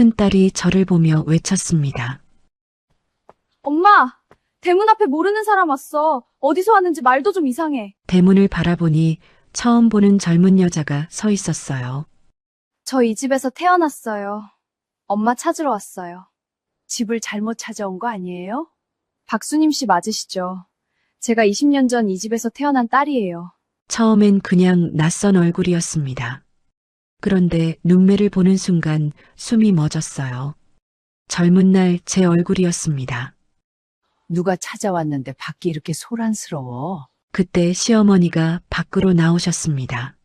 큰딸이 저를 보며 외쳤습니다. 엄마! 대문 앞에 모르는 사람 왔어. 어디서 왔는지 말도 좀 이상해. 대문을 바라보니 처음 보는 젊은 여자가 서 있었어요. 저 이 집에서 태어났어요. 엄마 찾으러 왔어요. 집을 잘못 찾아온 거 아니에요? 박수님 씨 맞으시죠? 제가 20년 전 이 집에서 태어난 딸이에요. 처음엔 그냥 낯선 얼굴이었습니다. 그런데 눈매를 보는 순간 숨이 멎었어요. 젊은 날 제 얼굴이었습니다. 누가 찾아왔는데 밖이 이렇게 소란스러워. 그때 시어머니가 밖으로 나오셨습니다.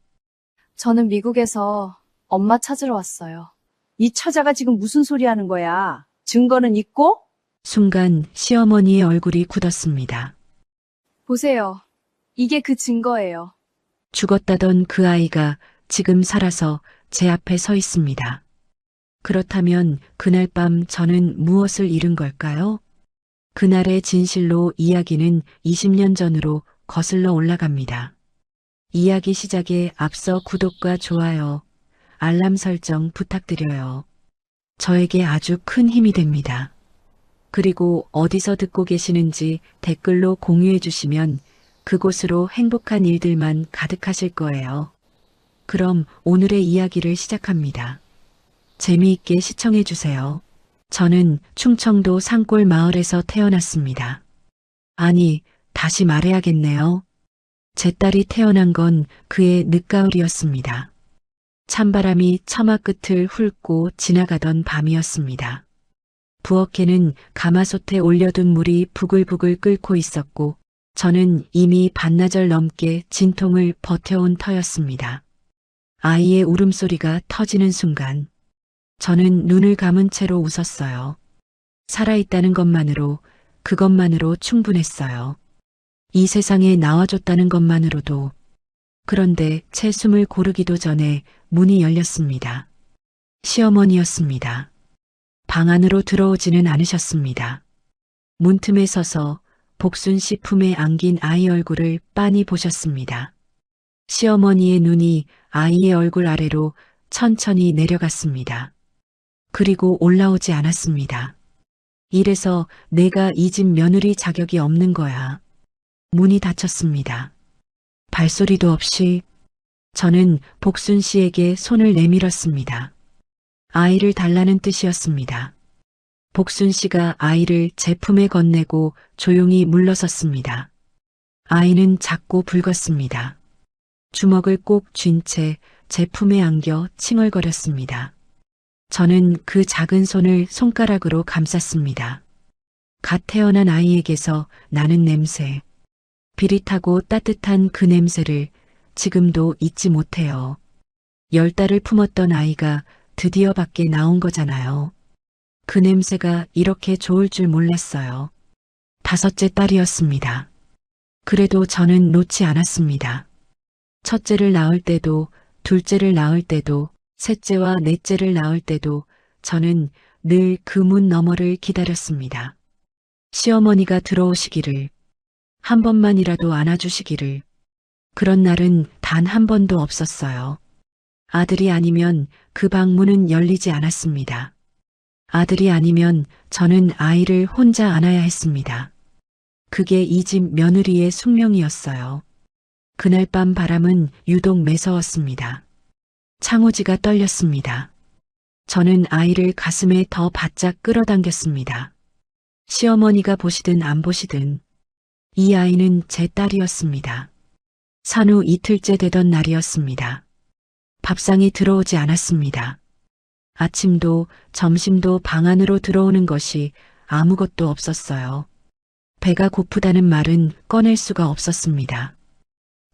저는 미국에서 엄마 찾으러 왔어요. 이 처자가 지금 무슨 소리 하는 거야? 증거는 있고? 순간 시어머니의 얼굴이 굳었습니다. 보세요. 이게 그 증거예요. 죽었다던 그 아이가 지금 살아서 제 앞에 서 있습니다. 그렇다면 그날 밤 저는 무엇을 잃은 걸까요? 그날의 진실로 이야기는 20년 전으로 거슬러 올라갑니다. 이야기 시작에 앞서 구독과 좋아요, 알람 설정 부탁드려요. 저에게 아주 큰 힘이 됩니다. 그리고 어디서 듣고 계시는지 댓글로 공유해 주시면 그곳으로 행복한 일들만 가득하실 거예요. 그럼 오늘의 이야기를 시작합니다. 재미있게 시청해 주세요. 저는 충청도 산골 마을에서 태어났습니다. 아니, 다시 말해야겠네요. 제 딸이 태어난 건 그의 늦가을이었습니다. 찬바람이 처마 끝을 훑고 지나가던 밤이었습니다. 부엌에는 가마솥에 올려둔 물이 부글부글 끓고 있었고 저는 이미 반나절 넘게 진통을 버텨온 터였습니다. 아이의 울음소리가 터지는 순간 저는 눈을 감은 채로 웃었어요. 살아있다는 그것만으로 충분했어요. 이 세상에 나와줬다는 것만으로도. 그런데 채 숨을 고르기도 전에 문이 열렸습니다. 시어머니였습니다. 방 안으로 들어오지는 않으셨습니다. 문틈에 서서 복순 씨 품에 안긴 아이 얼굴을 빤히 보셨습니다. 시어머니의 눈이 아이의 얼굴 아래로 천천히 내려갔습니다. 그리고 올라오지 않았습니다. 이래서 내가 이 집 며느리 자격이 없는 거야. 문이 닫혔습니다. 발소리도 없이 저는 복순 씨에게 손을 내밀었습니다. 아이를 달라는 뜻이었습니다. 복순 씨가 아이를 제 품에 건네고 조용히 물러섰습니다. 아이는 작고 붉었습니다. 주먹을 꼭 쥔 채 제 품에 안겨 칭얼거렸습니다. 저는 그 작은 손을 손가락으로 감쌌습니다. 갓 태어난 아이에게서 나는 냄새, 비릿하고 따뜻한 그 냄새를 지금도 잊지 못해요. 10달을 품었던 아이가 드디어 밖에 나온 거잖아요. 그 냄새가 이렇게 좋을 줄 몰랐어요. 5째 딸이었습니다. 그래도 저는 놓지 않았습니다. 첫째를 낳을 때도, 둘째를 낳을 때도, 셋째와 넷째를 낳을 때도 저는 늘 그 문 너머를 기다렸습니다. 시어머니가 들어오시기를, 한 번만이라도 안아주시기를. 그런 날은 단 한 번도 없었어요. 아들이 아니면 그 방 문은 열리지 않았습니다. 아들이 아니면 저는 아이를 혼자 안아야 했습니다. 그게 이 집 며느리의 숙명이었어요. 그날 밤 바람은 유독 매서웠습니다. 창호지가 떨렸습니다. 저는 아이를 가슴에 더 바짝 끌어당겼습니다. 시어머니가 보시든 안 보시든 이 아이는 제 딸이었습니다. 산후 이틀째 되던 날이었습니다. 밥상이 들어오지 않았습니다. 아침도 점심도 방 안으로 들어오는 것이 아무것도 없었어요. 배가 고프다는 말은 꺼낼 수가 없었습니다.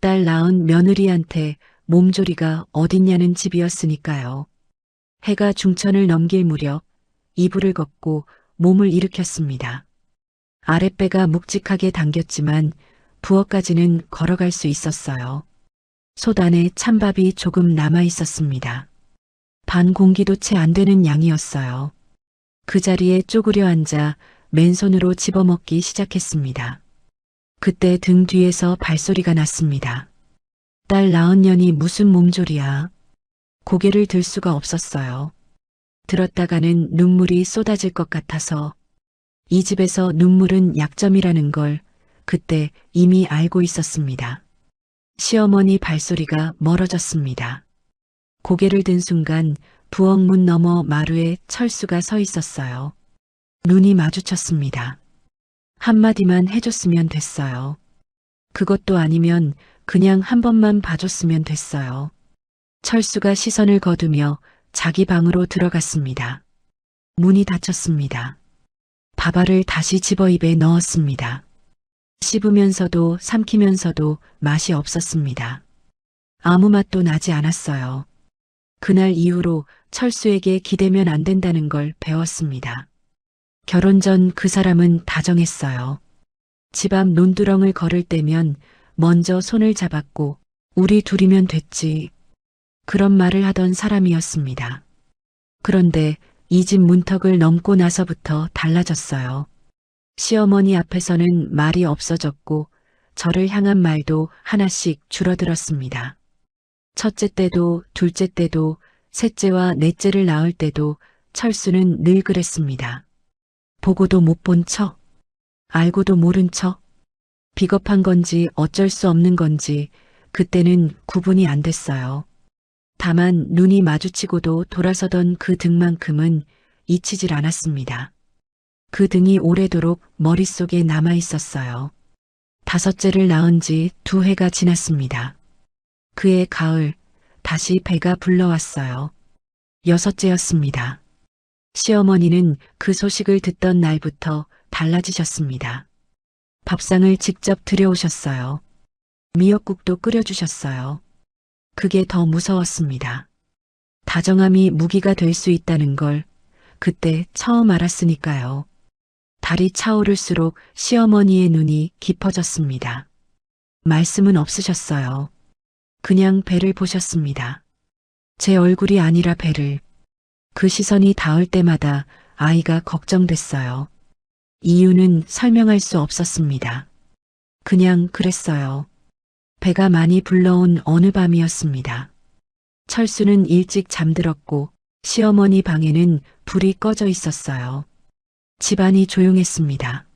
딸 낳은 며느리한테 몸조리가 어딨냐는 집이었으니까요. 해가 중천을 넘길 무렵 이불을 걷고 몸을 일으켰습니다. 아랫배가 묵직하게 당겼지만 부엌까지는 걸어갈 수 있었어요. 솥 안에 찬밥이 조금 남아 있었습니다. 반 공기도 채 안 되는 양이었어요. 그 자리에 쪼그려 앉아 맨손으로 집어먹기 시작했습니다. 그때 등 뒤에서 발소리가 났습니다. 딸 낳은 년이 무슨 몸조리야. 고개를 들 수가 없었어요. 들었다가는 눈물이 쏟아질 것 같아서 이 집에서 눈물은 약점이라는 걸 그때 이미 알고 있었습니다. 시어머니 발소리가 멀어졌습니다. 고개를 든 순간 부엌문 너머 마루에 철수가 서 있었어요. 눈이 마주쳤습니다. 한마디만 해줬으면 됐어요. 그것도 아니면 그냥 한 번만 봐줬으면 됐어요. 철수가 시선을 거두며 자기 방으로 들어갔습니다. 문이 닫혔습니다. 밥알을 다시 집어 입에 넣었습니다. 씹으면서도 삼키면서도 맛이 없었습니다. 아무 맛도 나지 않았어요. 그날 이후로 철수에게 기대면 안 된다는 걸 배웠습니다. 결혼 전 그 사람은 다정했어요. 집 앞 논두렁을 걸을 때면 먼저 손을 잡았고 우리 둘이면 됐지. 그런 말을 하던 사람이었습니다. 그런데 이 집 문턱을 넘고 나서부터 달라졌어요. 시어머니 앞에서는 말이 없어졌고 저를 향한 말도 하나씩 줄어들었습니다. 첫째 때도 둘째 때도 셋째와 넷째를 낳을 때도 철수는 늘 그랬습니다. 보고도 못 본 척, 알고도 모른 척, 비겁한 건지 어쩔 수 없는 건지 그때는 구분이 안 됐어요. 다만 눈이 마주치고도 돌아서던 그 등만큼은 잊히질 않았습니다. 그 등이 오래도록 머릿속에 남아 있었어요. 다섯째를 낳은 지 2해가 지났습니다. 그해 가을 다시 배가 불러왔어요. 6째였습니다. 시어머니는 그 소식을 듣던 날부터 달라지셨습니다. 밥상을 직접 들여오셨어요. 미역국도 끓여주셨어요. 그게 더 무서웠습니다. 다정함이 무기가 될 수 있다는 걸 그때 처음 알았으니까요. 달이 차오를수록 시어머니의 눈이 깊어졌습니다. 말씀은 없으셨어요. 그냥 배를 보셨습니다. 제 얼굴이 아니라 배를. 그 시선이 닿을 때마다 아이가 걱정됐어요. 이유는 설명할 수 없었습니다. 그냥 그랬어요. 배가 많이 불러온 어느 밤이었습니다. 철수는 일찍 잠들었고 시어머니 방에는 불이 꺼져 있었어요. 집안이 조용했습니다.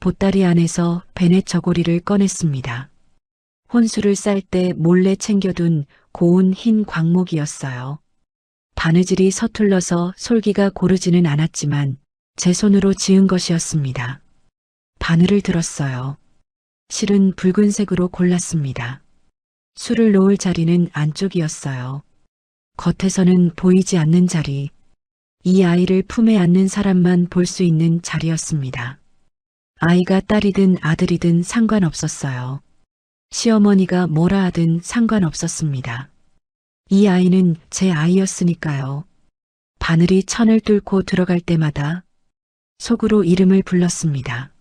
보따리 안에서 베넷 저고리를 꺼냈습니다. 혼수를 쌀 때 몰래 챙겨둔 고운 흰 광목이었어요. 바느질이 서툴러서 솔기가 고르지는 않았지만 제 손으로 지은 것이었습니다. 바늘을 들었어요. 실은 붉은색으로 골랐습니다. 술을 놓을 자리는 안쪽이었어요. 겉에서는 보이지 않는 자리. 이 아이를 품에 안는 사람만 볼 수 있는 자리였습니다. 아이가 딸이든 아들이든 상관없었어요. 시어머니가 뭐라 하든 상관없었습니다. 이 아이는 제 아이였으니까요. 바늘이 천을 뚫고 들어갈 때마다 속으로 이름을 불렀습니다.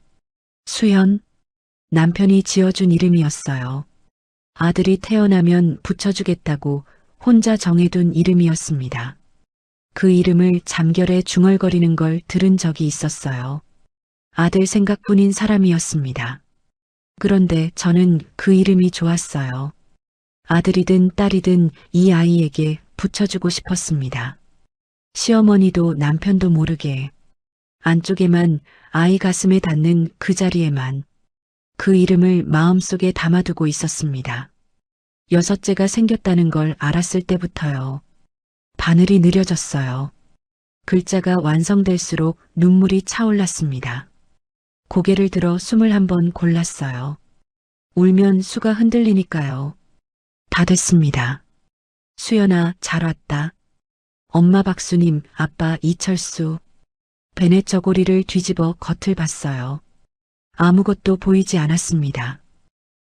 수연, 남편이 지어준 이름이었어요. 아들이 태어나면 붙여주겠다고 혼자 정해둔 이름이었습니다. 그 이름을 잠결에 중얼거리는 걸 들은 적이 있었어요. 아들 생각뿐인 사람이었습니다. 그런데 저는 그 이름이 좋았어요. 아들이든 딸이든 이 아이에게 붙여주고 싶었습니다. 시어머니도 남편도 모르게 안쪽에만 아이 가슴에 닿는 그 자리에만 그 이름을 마음속에 담아두고 있었습니다. 6째가 생겼다는 걸 알았을 때부터요. 바늘이 느려졌어요. 글자가 완성될수록 눈물이 차올랐습니다. 고개를 들어 숨을 한번 골랐어요. 울면 수가 흔들리니까요. 다 됐습니다. 수연아, 잘 왔다. 엄마 박수님, 아빠 이철수. 베넷 저고리를 뒤집어 겉을 봤어요. 아무것도 보이지 않았습니다.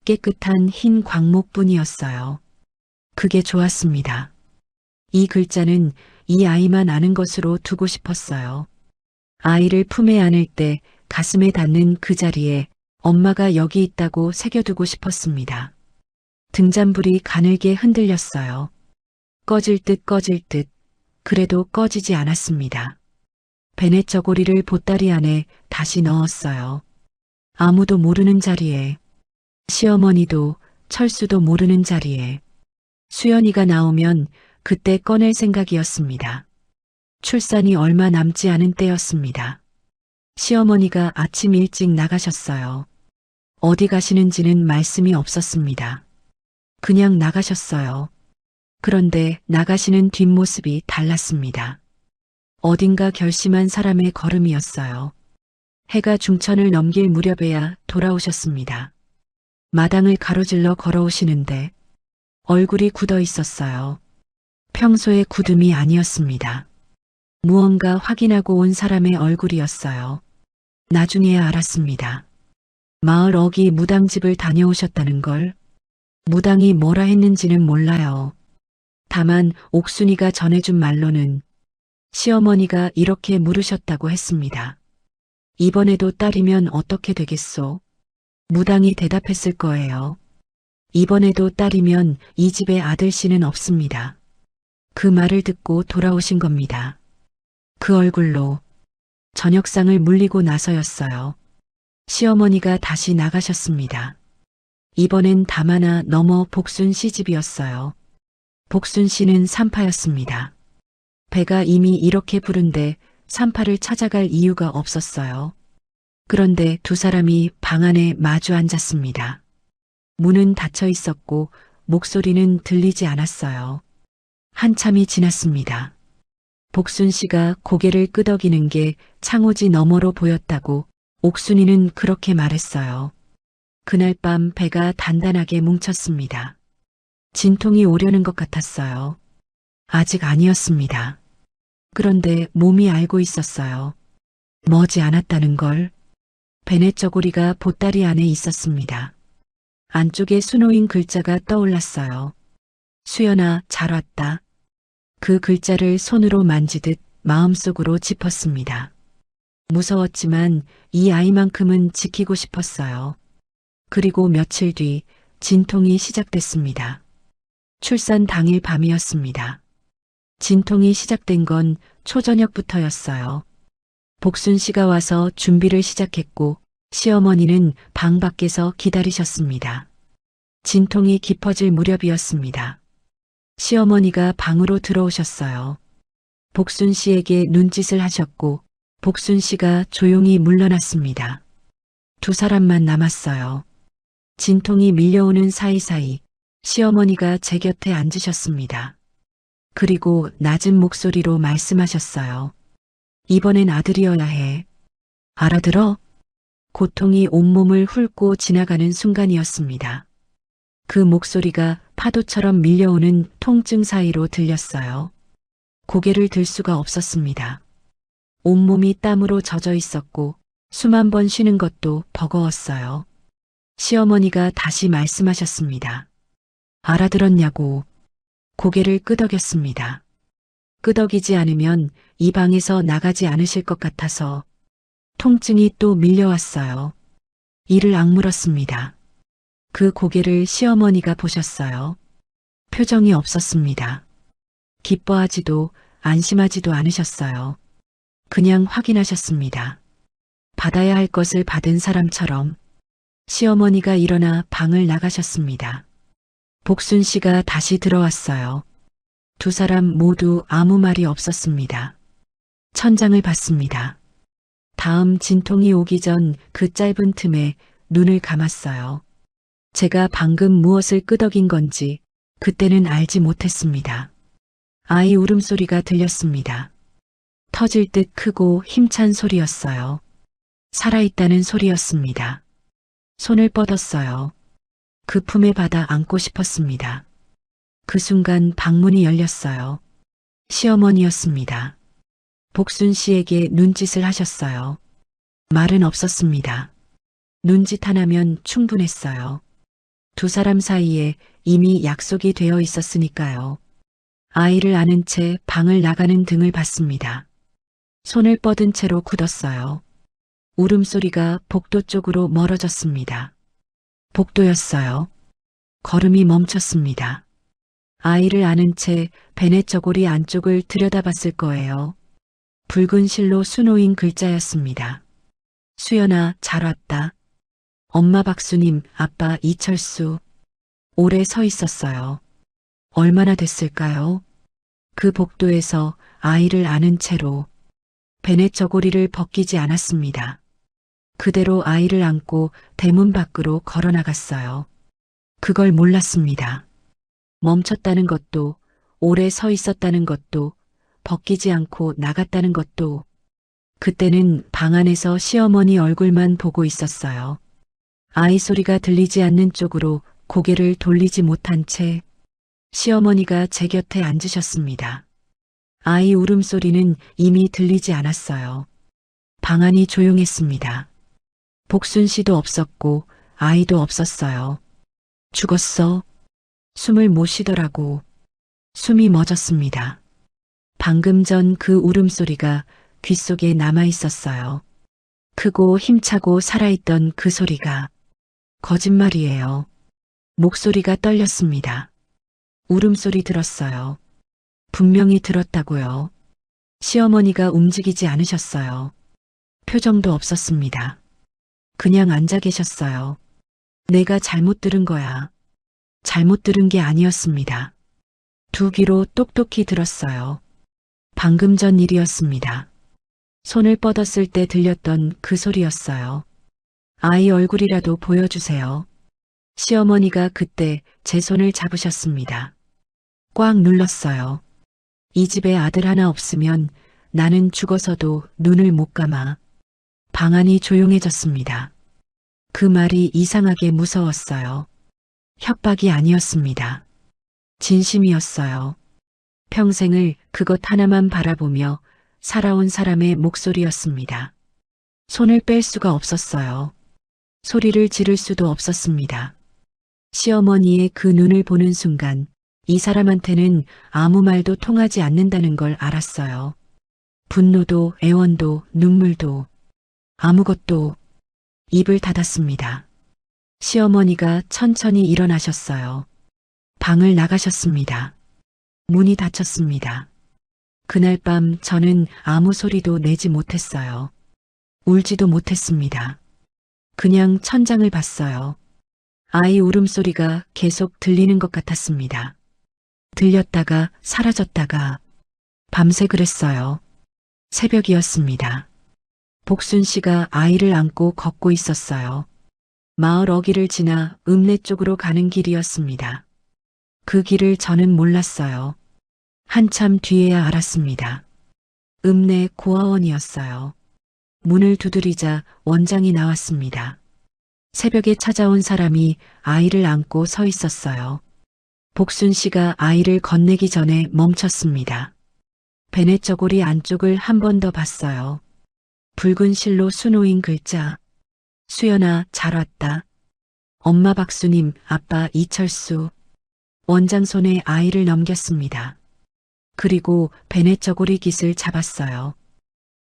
깨끗한 흰 광목뿐이었어요. 그게 좋았습니다. 이 글자는 이 아이만 아는 것으로 두고 싶었어요. 아이를 품에 안을 때 가슴에 닿는 그 자리에 엄마가 여기 있다고 새겨두고 싶었습니다. 등잔불이 가늘게 흔들렸어요. 꺼질 듯 꺼질 듯. 그래도 꺼지지 않았습니다. 베넷 저고리를 보따리 안에 다시 넣었어요. 아무도 모르는 자리에, 시어머니도 철수도 모르는 자리에, 수연이가 나오면 그때 꺼낼 생각이었습니다. 출산이 얼마 남지 않은 때였습니다. 시어머니가 아침 일찍 나가셨어요. 어디 가시는지는 말씀이 없었습니다. 그냥 나가셨어요. 그런데 나가시는 뒷모습이 달랐습니다. 어딘가 결심한 사람의 걸음이었어요. 해가 중천을 넘길 무렵에야 돌아오셨습니다. 마당을 가로질러 걸어오시는데 얼굴이 굳어 있었어요. 평소의 굳음이 아니었습니다. 무언가 확인하고 온 사람의 얼굴이었어요. 나중에야 알았습니다. 마을 어기 무당집을 다녀오셨다는 걸. 무당이 뭐라 했는지는 몰라요. 다만 옥순이가 전해준 말로는 시어머니가 이렇게 물으셨다고 했습니다. 이번에도 딸이면 어떻게 되겠소? 무당이 대답했을 거예요. 이번에도 딸이면 이 집에 아들씨는 없습니다. 그 말을 듣고 돌아오신 겁니다. 그 얼굴로 저녁상을 물리고 나서였어요. 시어머니가 다시 나가셨습니다. 이번엔 담하나 넘어 복순 씨 집이었어요. 복순 씨는 산파였습니다. 배가 이미 이렇게 부른데 산파를 찾아갈 이유가 없었어요. 그런데 두 사람이 방 안에 마주 앉았습니다. 문은 닫혀 있었고 목소리는 들리지 않았어요. 한참이 지났습니다. 복순 씨가 고개를 끄덕이는 게 창호지 너머로 보였다고 옥순이는 그렇게 말했어요. 그날 밤 배가 단단하게 뭉쳤습니다. 진통이 오려는 것 같았어요. 아직 아니었습니다. 그런데 몸이 알고 있었어요. 머지 않았다는 걸. 베네 저고리가 보따리 안에 있었습니다. 안쪽에 수놓인 글자가 떠올랐어요. 수연아, 잘 왔다. 그 글자를 손으로 만지듯 마음속으로 짚었습니다. 무서웠지만 이 아이만큼은 지키고 싶었어요. 그리고 며칠 뒤 진통이 시작됐습니다. 출산 당일 밤이었습니다. 진통이 시작된 건 초저녁부터였어요. 복순 씨가 와서 준비를 시작했고 시어머니는 방 밖에서 기다리셨습니다. 진통이 깊어질 무렵이었습니다. 시어머니가 방으로 들어오셨어요. 복순 씨에게 눈짓을 하셨고 복순 씨가 조용히 물러났습니다. 두 사람만 남았어요. 진통이 밀려오는 사이사이 시어머니가 제 곁에 앉으셨습니다. 그리고 낮은 목소리로 말씀하셨어요. 이번엔 아들이어야 해. 알아들어? 고통이 온몸을 훑고 지나가는 순간이었습니다. 그 목소리가 파도처럼 밀려오는 통증 사이로 들렸어요. 고개를 들 수가 없었습니다. 온몸이 땀으로 젖어 있었고 숨 한 번 쉬는 것도 버거웠어요. 시어머니가 다시 말씀하셨습니다. 알아들었냐고. 고개를 끄덕였습니다. 끄덕이지 않으면 이 방에서 나가지 않으실 것 같아서 통증이 또 밀려왔어요. 이를 악물었습니다. 그 고개를 시어머니가 보셨어요. 표정이 없었습니다. 기뻐하지도 안심하지도 않으셨어요. 그냥 확인하셨습니다. 받아야 할 것을 받은 사람처럼. 시어머니가 일어나 방을 나가셨습니다. 복순 씨가 다시 들어왔어요. 두 사람 모두 아무 말이 없었습니다. 천장을 봤습니다. 다음 진통이 오기 전 그 짧은 틈에 눈을 감았어요. 제가 방금 무엇을 끄덕인 건지 그때는 알지 못했습니다. 아이 울음소리가 들렸습니다. 터질 듯 크고 힘찬 소리였어요. 살아있다는 소리였습니다. 손을 뻗었어요. 그 품에 받아 안고 싶었습니다. 그 순간 방문이 열렸어요. 시어머니였습니다. 복순 씨에게 눈짓을 하셨어요. 말은 없었습니다. 눈짓 하나면 충분했어요. 두 사람 사이에 이미 약속이 되어 있었으니까요. 아이를 안은 채 방을 나가는 등을 봤습니다. 손을 뻗은 채로 굳었어요. 울음소리가 복도 쪽으로 멀어졌습니다. 복도였어요. 걸음이 멈췄습니다. 아이를 안은 채 베네 저고리 안쪽을 들여다봤을 거예요. 붉은 실로 수놓인 글자였습니다. 수연아, 잘 왔다. 엄마 박수님, 아빠 이철수. 오래 서 있었어요. 얼마나 됐을까요? 그 복도에서 아이를 안은 채로 베넷 저고리를 벗기지 않았습니다. 그대로 아이를 안고 대문 밖으로 걸어 나갔어요. 그걸 몰랐습니다. 멈췄다는 것도, 오래 서 있었다는 것도, 벗기지 않고 나갔다는 것도, 그때는 방 안에서 시어머니 얼굴만 보고 있었어요. 아이 소리가 들리지 않는 쪽으로 고개를 돌리지 못한 채 시어머니가 제 곁에 앉으셨습니다. 아이 울음소리는 이미 들리지 않았어요. 방 안이 조용했습니다. 복순 씨도 없었고 아이도 없었어요. 죽었어? 숨을 못 쉬더라고. 숨이 멎었습니다. 방금 전 그 울음소리가 귓속에 남아 있었어요. 크고 힘차고 살아있던 그 소리가 거짓말이에요. 목소리가 떨렸습니다. 울음소리 들었어요. 분명히 들었다고요. 시어머니가 움직이지 않으셨어요. 표정도 없었습니다. 그냥 앉아 계셨어요. 내가 잘못 들은 거야. 잘못 들은 게 아니었습니다. 두 귀로 똑똑히 들었어요. 방금 전 일이었습니다. 손을 뻗었을 때 들렸던 그 소리였어요. 아이 얼굴이라도 보여주세요. 시어머니가 그때 제 손을 잡으셨습니다. 꽉 눌렀어요. 이 집에 아들 하나 없으면 나는 죽어서도 눈을 못 감아. 방 안이 조용해졌습니다. 그 말이 이상하게 무서웠어요. 협박이 아니었습니다. 진심이었어요. 평생을 그것 하나만 바라보며 살아온 사람의 목소리였습니다. 손을 뺄 수가 없었어요. 소리를 지를 수도 없었습니다. 시어머니의 그 눈을 보는 순간 이 사람한테는 아무 말도 통하지 않는다는 걸 알았어요. 분노도 애원도 눈물도 아무것도. 입을 닫았습니다. 시어머니가 천천히 일어나셨어요. 방을 나가셨습니다. 문이 닫혔습니다. 그날 밤 저는 아무 소리도 내지 못했어요. 울지도 못했습니다. 그냥 천장을 봤어요. 아이 울음소리가 계속 들리는 것 같았습니다. 들렸다가 사라졌다가 밤새 그랬어요. 새벽이었습니다. 복순 씨가 아이를 안고 걷고 있었어요. 마을 어귀를 지나 읍내 쪽으로 가는 길이었습니다. 그 길을 저는 몰랐어요. 한참 뒤에야 알았습니다. 읍내 고아원이었어요. 문을 두드리자 원장이 나왔습니다. 새벽에 찾아온 사람이 아이를 안고 서 있었어요. 복순 씨가 아이를 건네기 전에 멈췄습니다. 베넷 저고리 안쪽을 한 번 더 봤어요. 붉은 실로 수놓인 글자. 수연아, 잘 왔다. 엄마 박수님, 아빠 이철수. 원장 손에 아이를 넘겼습니다. 그리고 베넷 저고리 깃을 잡았어요.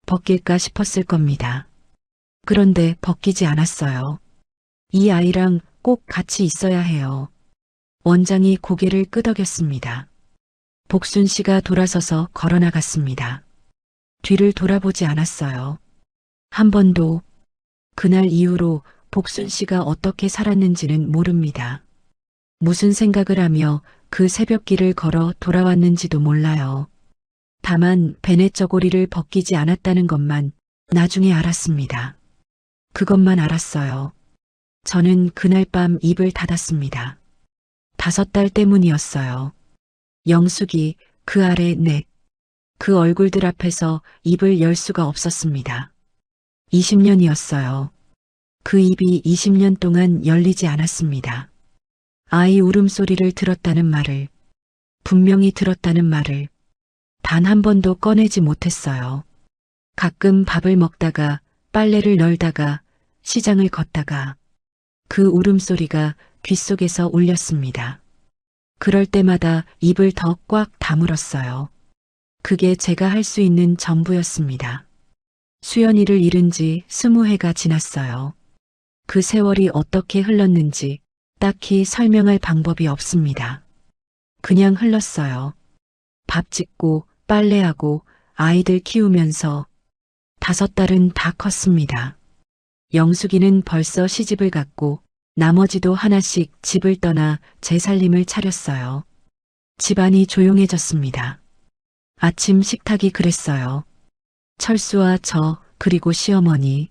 벗길까 싶었을 겁니다. 그런데 벗기지 않았어요. 이 아이랑 꼭 같이 있어야 해요. 원장이 고개를 끄덕였습니다. 복순 씨가 돌아서서 걸어 나갔습니다. 뒤를 돌아보지 않았어요. 한 번도. 그날 이후로 복순 씨가 어떻게 살았는지는 모릅니다. 무슨 생각을 하며 그 새벽길을 걸어 돌아왔는지도 몰라요. 다만 베넷 저고리를 벗기지 않았다는 것만 나중에 알았습니다. 그것만 알았어요. 저는 그날 밤 입을 닫았습니다. 5달 때문이었어요. 영숙이, 그 아래 넷. 그 얼굴들 앞에서 입을 열 수가 없었습니다. 20년이었어요. 그 입이 20년 동안 열리지 않았습니다. 아이 울음소리를 들었다는 말을, 분명히 들었다는 말을 단 한 번도 꺼내지 못했어요. 가끔 밥을 먹다가 빨래를 널다가 시장을 걷다가 그 울음소리가 귓속에서 울렸습니다. 그럴 때마다 입을 더 꽉 다물었어요. 그게 제가 할 수 있는 전부였습니다. 수연이를 잃은 지 20해가 지났어요. 그 세월이 어떻게 흘렀는지 딱히 설명할 방법이 없습니다. 그냥 흘렀어요. 밥 짓고 빨래하고 아이들 키우면서 5달은 다 컸습니다. 영숙이는 벌써 시집을 갔고 나머지도 하나씩 집을 떠나 제 살림을 차렸어요. 집안이 조용해졌습니다. 아침 식탁이 그랬어요. 철수와 저, 그리고 시어머니.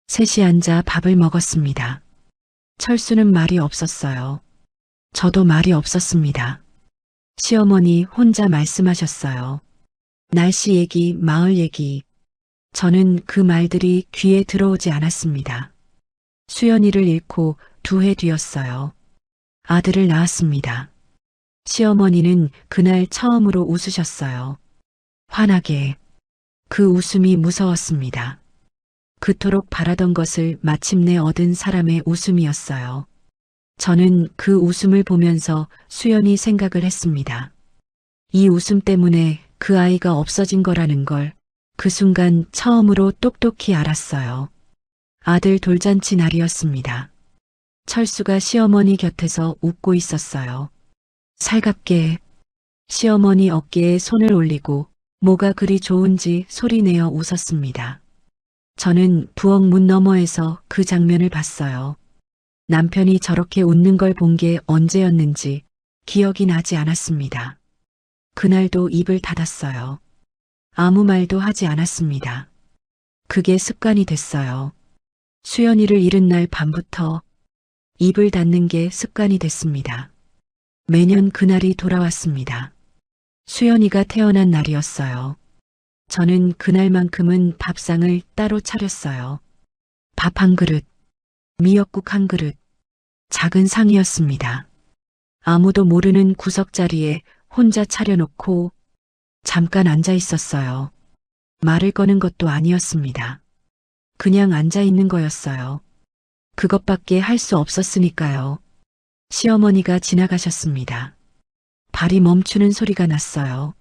셋이 앉아 밥을 먹었습니다. 철수는 말이 없었어요. 저도 말이 없었습니다. 시어머니 혼자 말씀하셨어요. 날씨 얘기, 마을 얘기. 저는 그 말들이 귀에 들어오지 않았습니다. 수연이를 잃고 2해 뒤였어요. 아들을 낳았습니다. 시어머니는 그날 처음으로 웃으셨어요. 환하게. 그 웃음이 무서웠습니다. 그토록 바라던 것을 마침내 얻은 사람의 웃음이었어요. 저는 그 웃음을 보면서 수연이 생각을 했습니다. 이 웃음 때문에 그 아이가 없어진 거라는 걸 그 순간 처음으로 똑똑히 알았어요. 아들 돌잔치 날이었습니다. 철수가 시어머니 곁에서 웃고 있었어요. 살갑게 시어머니 어깨에 손을 올리고 뭐가 그리 좋은지 소리내어 웃었습니다. 저는 부엌 문 너머에서 그 장면을 봤어요. 남편이 저렇게 웃는 걸 본 게 언제였는지 기억이 나지 않았습니다. 그날도 입을 닫았어요. 아무 말도 하지 않았습니다. 그게 습관이 됐어요. 수연이를 잃은 날 밤부터 입을 닫는 게 습관이 됐습니다. 매년 그날이 돌아왔습니다. 수연이가 태어난 날이었어요. 저는 그날만큼은 밥상을 따로 차렸어요. 밥 한 그릇, 미역국 한 그릇, 작은 상이었습니다. 아무도 모르는 구석자리에 혼자 차려놓고 잠깐 앉아 있었어요. 말을 거는 것도 아니었습니다. 그냥 앉아 있는 거였어요. 그것밖에 할 수 없었으니까요. 시어머니가 지나가셨습니다. 발이 멈추는 소리가 났어요.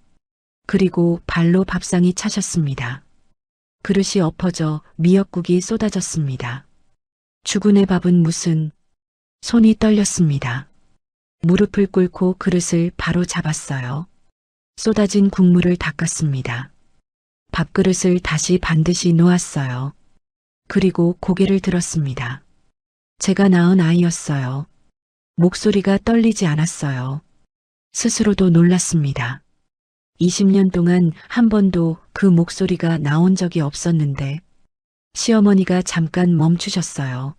그리고 발로 밥상이 차셨습니다. 그릇이 엎어져 미역국이 쏟아졌습니다. 죽은 애 밥은 무슨... 손이 떨렸습니다. 무릎을 꿇고 그릇을 바로 잡았어요. 쏟아진 국물을 닦았습니다. 밥그릇을 다시 반드시 놓았어요. 그리고 고개를 들었습니다. 제가 낳은 아이였어요. 목소리가 떨리지 않았어요. 스스로도 놀랐습니다. 20년 동안 한 번도 그 목소리가 나온 적이 없었는데 시어머니가 잠깐 멈추셨어요.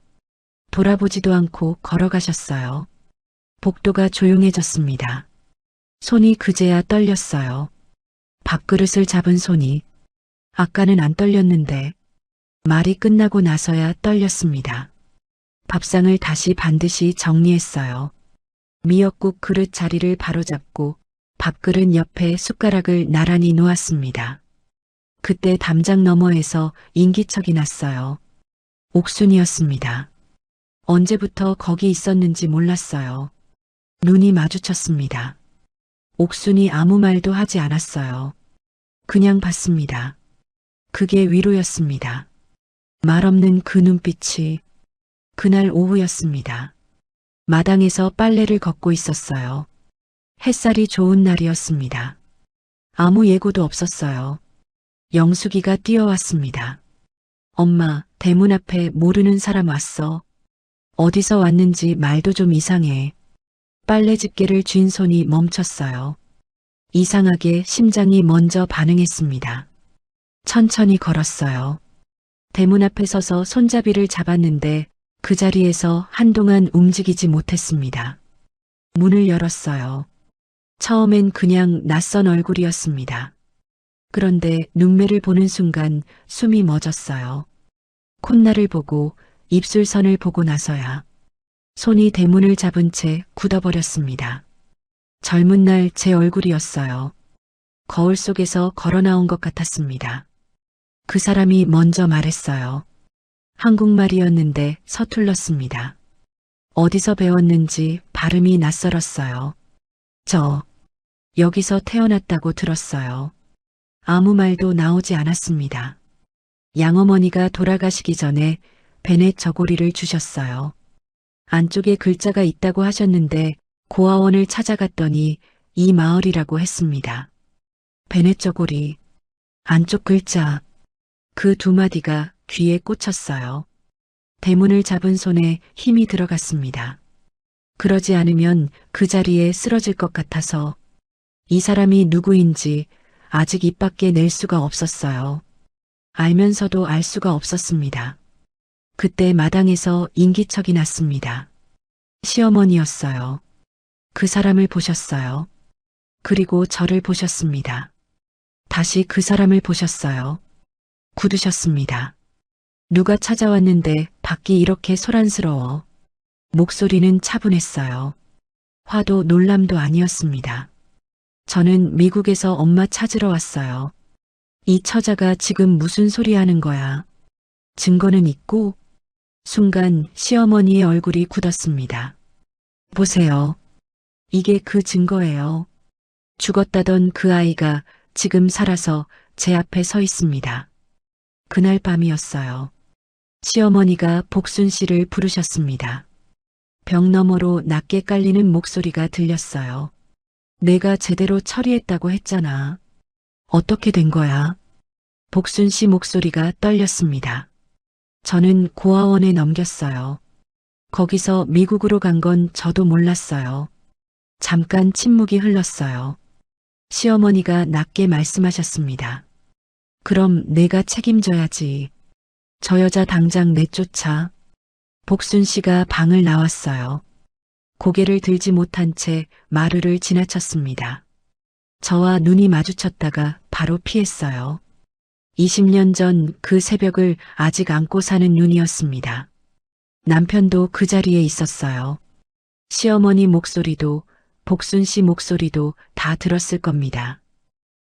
돌아보지도 않고 걸어가셨어요. 복도가 조용해졌습니다. 손이 그제야 떨렸어요. 밥그릇을 잡은 손이. 아까는 안 떨렸는데 말이 끝나고 나서야 떨렸습니다. 밥상을 다시 반드시 정리했어요. 미역국 그릇 자리를 바로잡고 밥그릇 옆에 숟가락을 나란히 놓았습니다. 그때 담장 너머에서 인기척이 났어요. 옥순이었습니다. 언제부터 거기 있었는지 몰랐어요. 눈이 마주쳤습니다. 옥순이 아무 말도 하지 않았어요. 그냥 봤습니다. 그게 위로였습니다. 말 없는 그 눈빛이. 그날 오후였습니다. 마당에서 빨래를 걷고 있었어요. 햇살이 좋은 날이었습니다. 아무 예고도 없었어요. 영숙이가 뛰어왔습니다. 엄마, 대문 앞에 모르는 사람 왔어. 어디서 왔는지 말도 좀 이상해. 빨래 집게를 쥔 손이 멈췄어요. 이상하게 심장이 먼저 반응했습니다. 천천히 걸었어요. 대문 앞에 서서 손잡이를 잡았는데 그 자리에서 한동안 움직이지 못했습니다. 문을 열었어요. 처음엔 그냥 낯선 얼굴이었습니다. 그런데 눈매를 보는 순간 숨이 멎었어요. 콧날을 보고 입술선을 보고 나서야 손이 대문을 잡은 채 굳어버렸습니다. 젊은 날 제 얼굴이었어요. 거울 속에서 걸어 나온 것 같았습니다. 그 사람이 먼저 말했어요. 한국말이었는데 서툴렀습니다. 어디서 배웠는지 발음이 낯설었어요. 저 여기서 태어났다고 들었어요. 아무 말도 나오지 않았습니다. 양어머니가 돌아가시기 전에 베넷 저고리를 주셨어요. 안쪽에 글자가 있다고 하셨는데 고아원을 찾아갔더니 이 마을이라고 했습니다. 베넷 저고리, 안쪽 글자, 그 두 마디가 귀에 꽂혔어요. 대문을 잡은 손에 힘이 들어갔습니다. 그러지 않으면 그 자리에 쓰러질 것 같아서 이 사람이 누구인지 아직 입 밖에 낼 수가 없었어요. 알면서도 알 수가 없었습니다. 그때 마당에서 인기척이 났습니다. 시어머니였어요. 그 사람을 보셨어요. 그리고 저를 보셨습니다. 다시 그 사람을 보셨어요. 굳으셨습니다. 누가 찾아왔는데 밖이 이렇게 소란스러워. 목소리는 차분했어요. 화도 놀람도 아니었습니다. 저는 미국에서 엄마 찾으러 왔어요. 이 처자가 지금 무슨 소리 하는 거야? 증거는 있고? 순간 시어머니의 얼굴이 굳었습니다. 보세요. 이게 그 증거예요. 죽었다던 그 아이가 지금 살아서 제 앞에 서 있습니다. 그날 밤이었어요. 시어머니가 복순 씨를 부르셨습니다. 벽 너머로 낮게 깔리는 목소리가 들렸어요. 내가 제대로 처리했다고 했잖아. 어떻게 된 거야? 복순 씨 목소리가 떨렸습니다. 저는 고아원에 넘겼어요. 거기서 미국으로 간 건 저도 몰랐어요. 잠깐 침묵이 흘렀어요. 시어머니가 낮게 말씀하셨습니다. 그럼 내가 책임져야지. 저 여자 당장 내쫓아. 복순 씨가 방을 나왔어요. 고개를 들지 못한 채 마루를 지나쳤습니다. 저와 눈이 마주쳤다가 바로 피했어요. 20년 전 그 새벽을 아직 안고 사는 눈이었습니다. 남편도 그 자리에 있었어요. 시어머니 목소리도 복순 씨 목소리도 다 들었을 겁니다.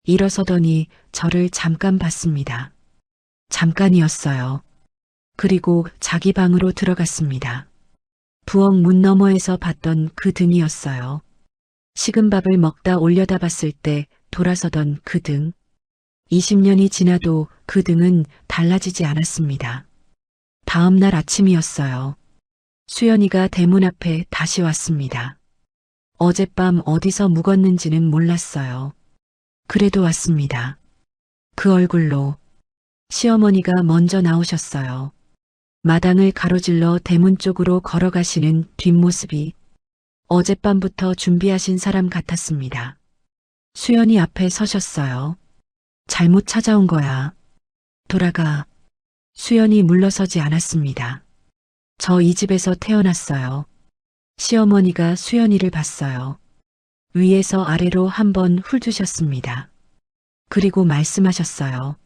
일어서더니 저를 잠깐 봤습니다. 잠깐이었어요. 그리고 자기 방으로 들어갔습니다. 부엌 문 너머에서 봤던 그 등이었어요. 식은 밥을 먹다 올려다봤을 때 돌아서던 그 등. 20년이 지나도 그 등은 달라지지 않았습니다. 다음 날 아침이었어요. 수연이가 대문 앞에 다시 왔습니다. 어젯밤 어디서 묵었는지는 몰랐어요. 그래도 왔습니다. 그 얼굴로. 시어머니가 먼저 나오셨어요. 마당을 가로질러 대문 쪽으로 걸어가시는 뒷모습이 어젯밤부터 준비하신 사람 같았습니다. 수연이 앞에 서셨어요. 잘못 찾아온 거야. 돌아가. 수연이 물러서지 않았습니다. 저 이 집에서 태어났어요. 시어머니가 수연이를 봤어요. 위에서 아래로 한번 훑으셨습니다. 그리고 말씀하셨어요.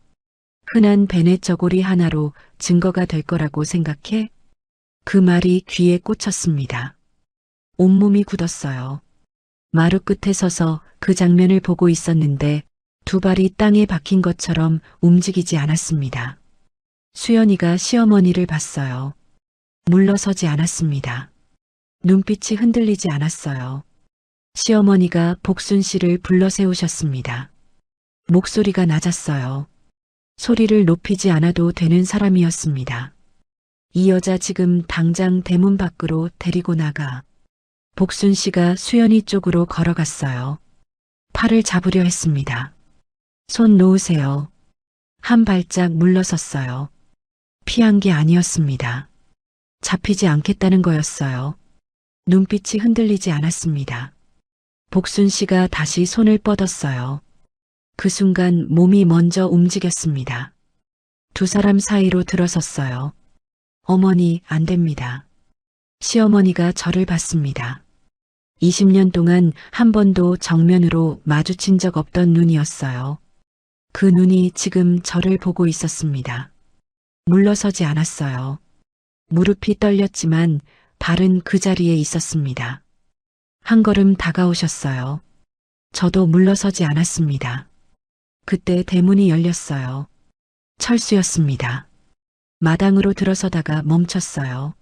흔한 베네 저고리 하나로 증거가 될 거라고 생각해? 그 말이 귀에 꽂혔습니다. 온몸이 굳었어요. 마루 끝에 서서 그 장면을 보고 있었는데 두 발이 땅에 박힌 것처럼 움직이지 않았습니다. 수연이가 시어머니를 봤어요. 물러서지 않았습니다. 눈빛이 흔들리지 않았어요. 시어머니가 복순 씨를 불러 세우셨습니다. 목소리가 낮았어요. 소리를 높이지 않아도 되는 사람이었습니다. 이 여자 지금 당장 대문 밖으로 데리고 나가. 복순 씨가 수연이 쪽으로 걸어갔어요. 팔을 잡으려 했습니다. 손 놓으세요. 한 발짝 물러섰어요. 피한 게 아니었습니다. 잡히지 않겠다는 거였어요. 눈빛이 흔들리지 않았습니다. 복순 씨가 다시 손을 뻗었어요. 그 순간 몸이 먼저 움직였습니다. 두 사람 사이로 들어섰어요. 어머니, 안 됩니다. 시어머니가 저를 봤습니다. 20년 동안 한 번도 정면으로 마주친 적 없던 눈이었어요. 그 눈이 지금 저를 보고 있었습니다. 물러서지 않았어요. 무릎이 떨렸지만 발은 그 자리에 있었습니다. 한 걸음 다가오셨어요. 저도 물러서지 않았습니다. 그때 대문이 열렸어요. 철수였습니다. 마당으로 들어서다가 멈췄어요.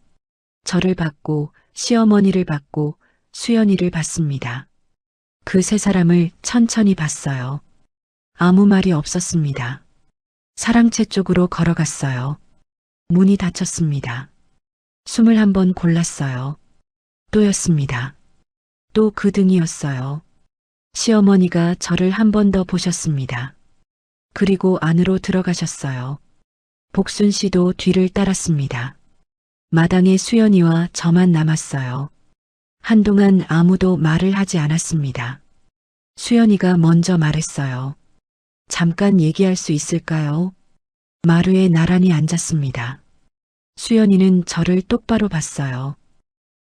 저를 봤고 시어머니를 봤고 수연이를 봤습니다. 그 세 사람을 천천히 봤어요. 아무 말이 없었습니다. 사랑채 쪽으로 걸어갔어요. 문이 닫혔습니다. 숨을 한번 골랐어요. 또였습니다. 또 그 등이었어요. 시어머니가 저를 한 번 더 보셨습니다. 그리고 안으로 들어가셨어요. 복순 씨도 뒤를 따랐습니다. 마당에 수연이와 저만 남았어요. 한동안 아무도 말을 하지 않았습니다. 수연이가 먼저 말했어요. 잠깐 얘기할 수 있을까요? 마루에 나란히 앉았습니다. 수연이는 저를 똑바로 봤어요.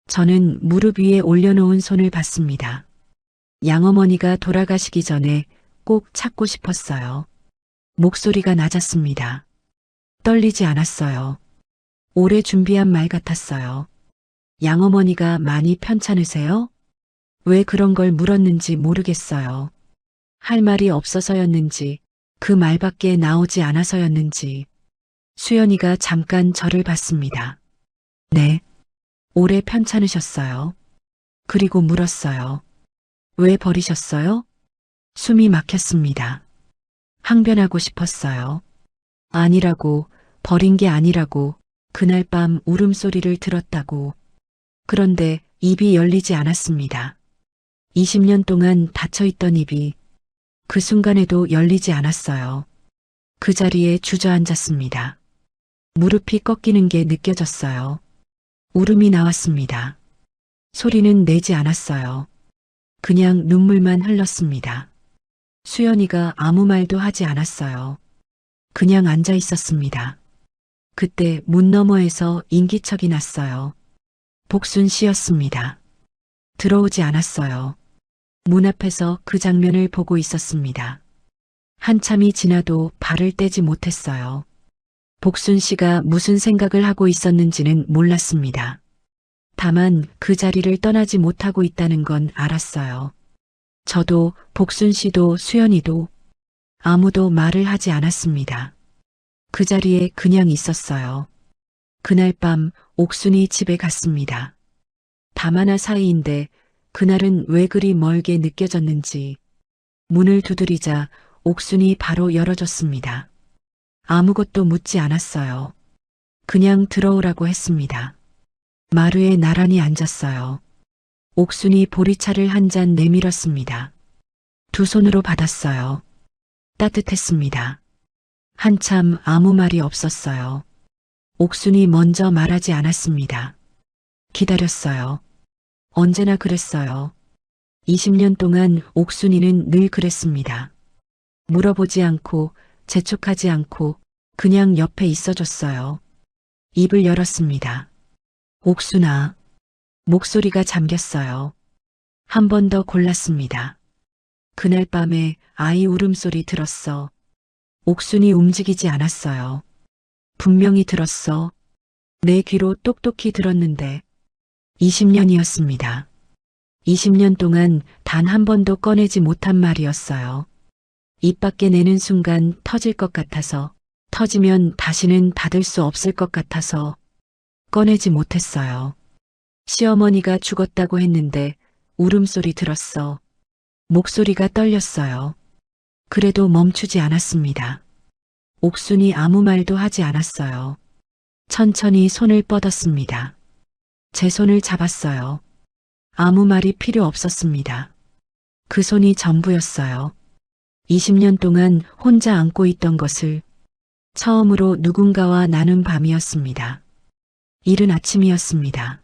저는 무릎 위에 올려놓은 손을 봤습니다. 양어머니가 돌아가시기 전에 꼭 찾고 싶었어요. 목소리가 낮았습니다. 떨리지 않았어요. 오래 준비한 말 같았어요. 양어머니가 많이 편찮으세요? 왜 그런 걸 물었는지 모르겠어요. 할 말이 없어서였는지, 그 말밖에 나오지 않아서였는지. 수연이가 잠깐 저를 봤습니다. 네. 오래 편찮으셨어요. 그리고 물었어요. 왜 버리셨어요? 숨이 막혔습니다. 항변하고 싶었어요. 아니라고, 버린 게 아니라고, 그날 밤 울음소리를 들었다고. 그런데 입이 열리지 않았습니다. 20년 동안 닫혀있던 입이 그 순간에도 열리지 않았어요. 그 자리에 주저앉았습니다. 무릎이 꺾이는 게 느껴졌어요. 울음이 나왔습니다. 소리는 내지 않았어요. 그냥 눈물만 흘렀습니다. 수연이가 아무 말도 하지 않았어요. 그냥 앉아 있었습니다. 그때 문 너머에서 인기척이 났어요. 복순 씨였습니다. 들어오지 않았어요. 문 앞에서 그 장면을 보고 있었습니다. 한참이 지나도 발을 떼지 못했어요. 복순 씨가 무슨 생각을 하고 있었는지는 몰랐습니다. 다만 그 자리를 떠나지 못하고 있다는 건 알았어요. 저도 복순 씨도 수연이도 아무도 말을 하지 않았습니다. 그 자리에 그냥 있었어요. 그날 밤 옥순이 집에 갔습니다. 밤 하나 사이인데 그날은 왜 그리 멀게 느껴졌는지 문을 두드리자 옥순이 바로 열어줬습니다. 아무것도 묻지 않았어요. 그냥 들어오라고 했습니다. 마루에 나란히 앉았어요. 옥순이 보리차를 한 잔 내밀었습니다. 두 손으로 받았어요. 따뜻했습니다. 한참 아무 말이 없었어요. 옥순이 먼저 말하지 않았습니다. 기다렸어요. 언제나 그랬어요. 20년 동안 옥순이는 늘 그랬습니다. 물어보지 않고 재촉하지 않고 그냥 옆에 있어줬어요. 입을 열었습니다. 옥순아. 목소리가 잠겼어요. 한 번 더 골랐습니다. 그날 밤에 아이 울음소리 들었어. 옥순이 움직이지 않았어요. 분명히 들었어. 내 귀로 똑똑히 들었는데 20년이었습니다. 20년 동안 단 한 번도 꺼내지 못한 말이었어요. 입 밖에 내는 순간 터질 것 같아서, 터지면 다시는 닫을 수 없을 것 같아서 꺼내지 못했어요. 시어머니가 죽었다고 했는데 울음소리 들었어. 목소리가 떨렸어요. 그래도 멈추지 않았습니다. 옥순이 아무 말도 하지 않았어요. 천천히 손을 뻗었습니다. 제 손을 잡았어요. 아무 말이 필요 없었습니다. 그 손이 전부였어요. 20년 동안 혼자 안고 있던 것을 처음으로 누군가와 나눈 밤이었습니다. 이른 아침이었습니다.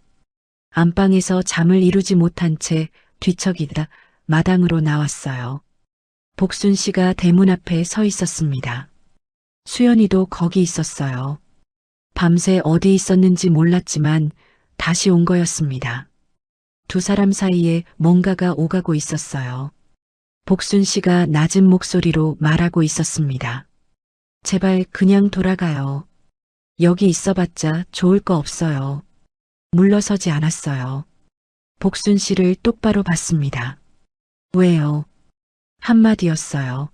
안방에서 잠을 이루지 못한 채 뒤척이다 마당으로 나왔어요. 복순 씨가 대문 앞에 서 있었습니다. 수연이도 거기 있었어요. 밤새 어디 있었는지 몰랐지만 다시 온 거였습니다. 두 사람 사이에 뭔가가 오가고 있었어요. 복순 씨가 낮은 목소리로 말하고 있었습니다. 제발 그냥 돌아가요. 여기 있어봤자 좋을 거 없어요. 물러서지 않았어요. 복순 씨를 똑바로 봤습니다. 왜요? 한마디였어요.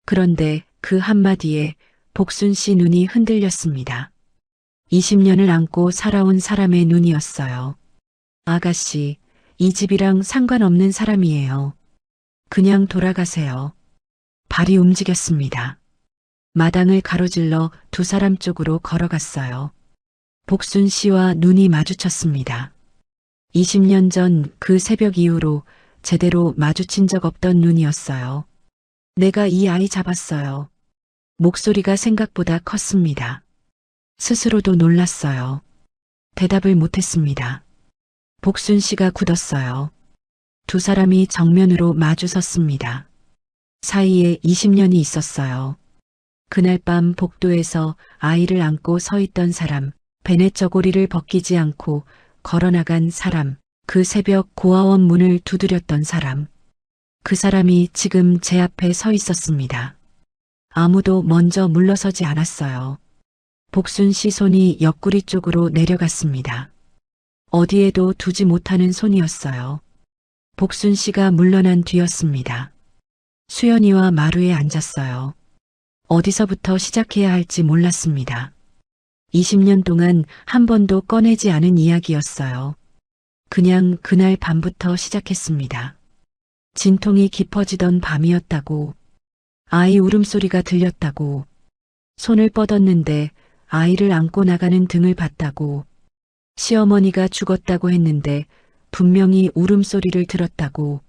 그런데 그 한마디에 복순 씨 눈이 흔들렸습니다. 20년을 안고 살아온 사람의 눈이었어요. 아가씨, 이 집이랑 상관없는 사람이에요. 그냥 돌아가세요. 발이 움직였습니다. 마당을 가로질러 두 사람 쪽으로 걸어갔어요. 복순 씨와 눈이 마주쳤습니다. 20년 전 그 새벽 이후로 제대로 마주친 적 없던 눈이었어요. 내가 이 아이 잡았어요. 목소리가 생각보다 컸습니다. 스스로도 놀랐어요. 대답을 못했습니다. 복순 씨가 굳었어요. 두 사람이 정면으로 마주 섰습니다. 사이에 20년이 있었어요. 그날 밤 복도에서 아이를 안고 서 있던 사람, 베넷 저고리를 벗기지 않고 걸어나간 사람, 그 새벽 고아원 문을 두드렸던 사람. 그 사람이 지금 제 앞에 서 있었습니다. 아무도 먼저 물러서지 않았어요. 복순 씨 손이 옆구리 쪽으로 내려갔습니다. 어디에도 두지 못하는 손이었어요. 복순 씨가 물러난 뒤였습니다. 수연이와 마루에 앉았어요. 어디서부터 시작해야 할지 몰랐습니다. 20년 동안 한 번도 꺼내지 않은 이야기였어요. 그냥 그날 밤부터 시작했습니다. 진통이 깊어지던 밤이었다고, 아이 울음소리가 들렸다고, 손을 뻗었는데 아이를 안고 나가는 등을 봤다고, 시어머니가 죽었다고 했는데 분명히 울음소리를 들었다고,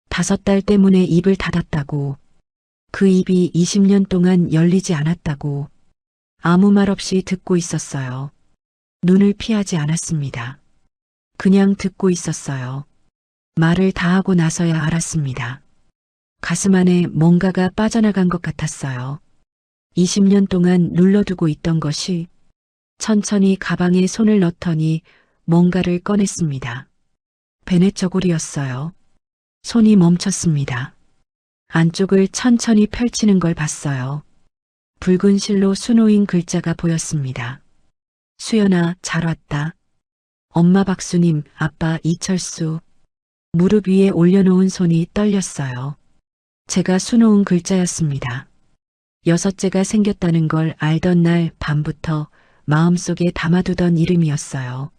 5달 때문에 입을 닫았다고, 그 입이 20년 동안 열리지 않았다고, 아무 말 없이 듣고 있었어요. 눈을 피하지 않았습니다. 그냥 듣고 있었어요. 말을 다 하고 나서야 알았습니다. 가슴 안에 뭔가가 빠져나간 것 같았어요. 20년 동안 눌러두고 있던 것이 천천히 가방에 손을 넣더니 뭔가를 꺼냈습니다. 베넷 저고리였어요. 손이 멈췄습니다. 안쪽을 천천히 펼치는 걸 봤어요. 붉은 실로 수놓인 글자가 보였습니다. 수연아, 잘 왔다. 엄마 박수님, 아빠 이철수. 무릎 위에 올려놓은 손이 떨렸어요. 제가 수놓은 글자였습니다. 6째가 생겼다는 걸 알던 날 밤부터 마음속에 담아두던 이름이었어요.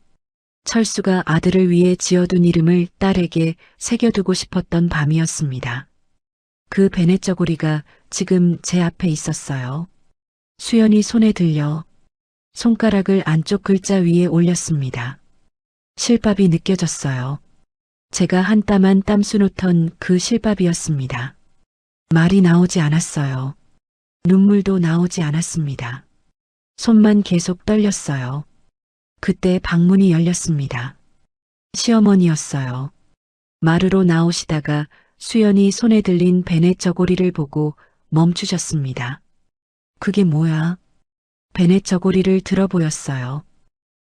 철수가 아들을 위해 지어둔 이름을 딸에게 새겨두고 싶었던 밤이었습니다. 그 베넷 저고리가 지금 제 앞에 있었어요. 수연이 손에 들려 손가락을 안쪽 글자 위에 올렸습니다. 실밥이 느껴졌어요. 제가 한 땀 한 땀 수놓던 그 실밥이었습니다. 말이 나오지 않았어요. 눈물도 나오지 않았습니다. 손만 계속 떨렸어요. 그때 방문이 열렸습니다. 시어머니였어요. 마루로 나오시다가 수연이 손에 들린 베넷 저고리를 보고 멈추셨습니다. 그게 뭐야? 베넷 저고리를 들어보였어요.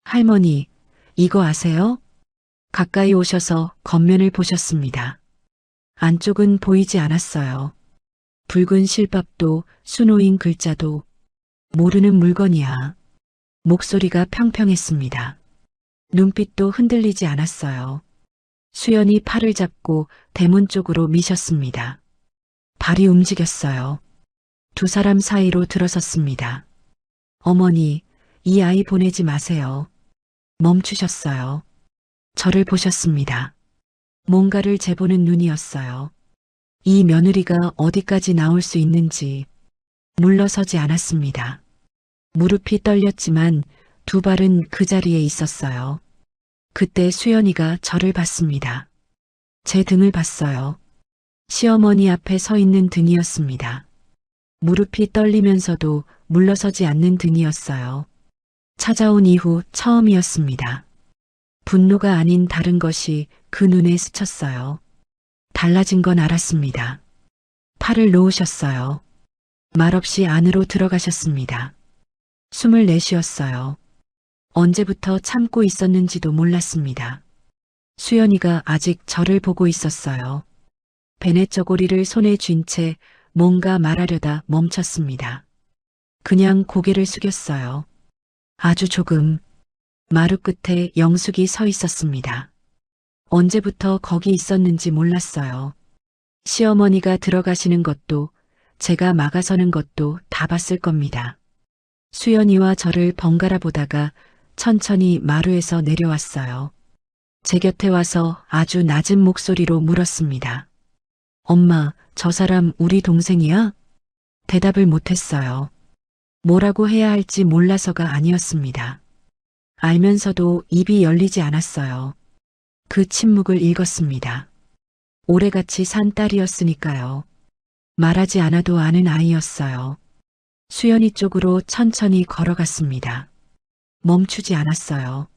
할머니, 이거 아세요? 가까이 오셔서 겉면을 보셨습니다. 안쪽은 보이지 않았어요. 붉은 실밥도 수놓인 글자도 모르는 물건이야. 목소리가 평평했습니다. 눈빛도 흔들리지 않았어요. 수연이 팔을 잡고 대문 쪽으로 미셨습니다. 발이 움직였어요. 두 사람 사이로 들어섰습니다. 어머니, 이 아이 보내지 마세요. 멈추셨어요. 저를 보셨습니다. 뭔가를 재보는 눈이었어요. 이 며느리가 어디까지 나올 수 있는지 물러서지 않았습니다. 무릎이 떨렸지만 두 발은 그 자리에 있었어요. 그때 수연이가 저를 봤습니다. 제 등을 봤어요. 시어머니 앞에 서 있는 등이었습니다. 무릎이 떨리면서도 물러서지 않는 등이었어요. 찾아온 이후 처음이었습니다. 분노가 아닌 다른 것이 그 눈에 스쳤어요. 달라진 건 알았습니다. 팔을 놓으셨어요. 말없이 안으로 들어가셨습니다. 숨을 내쉬었어요. 언제부터 참고 있었는지도 몰랐습니다. 수연이가 아직 저를 보고 있었어요. 베넷 저고리를 손에 쥔 채 뭔가 말하려다 멈췄습니다. 그냥 고개를 숙였어요. 아주 조금. 마루 끝에 영숙이 서 있었습니다. 언제부터 거기 있었는지 몰랐어요. 시어머니가 들어가시는 것도 제가 막아서는 것도 다 봤을 겁니다. 수연이와 저를 번갈아 보다가 천천히 마루에서 내려왔어요. 제 곁에 와서 아주 낮은 목소리로 물었습니다. 엄마, 저 사람 우리 동생이야? 대답을 못했어요. 뭐라고 해야 할지 몰라서가 아니었습니다. 알면서도 입이 열리지 않았어요. 그 침묵을 읽었습니다. 오래같이 산 딸이었으니까요. 말하지 않아도 아는 아이였어요. 수연이 쪽으로 천천히 걸어갔습니다. 멈추지 않았어요.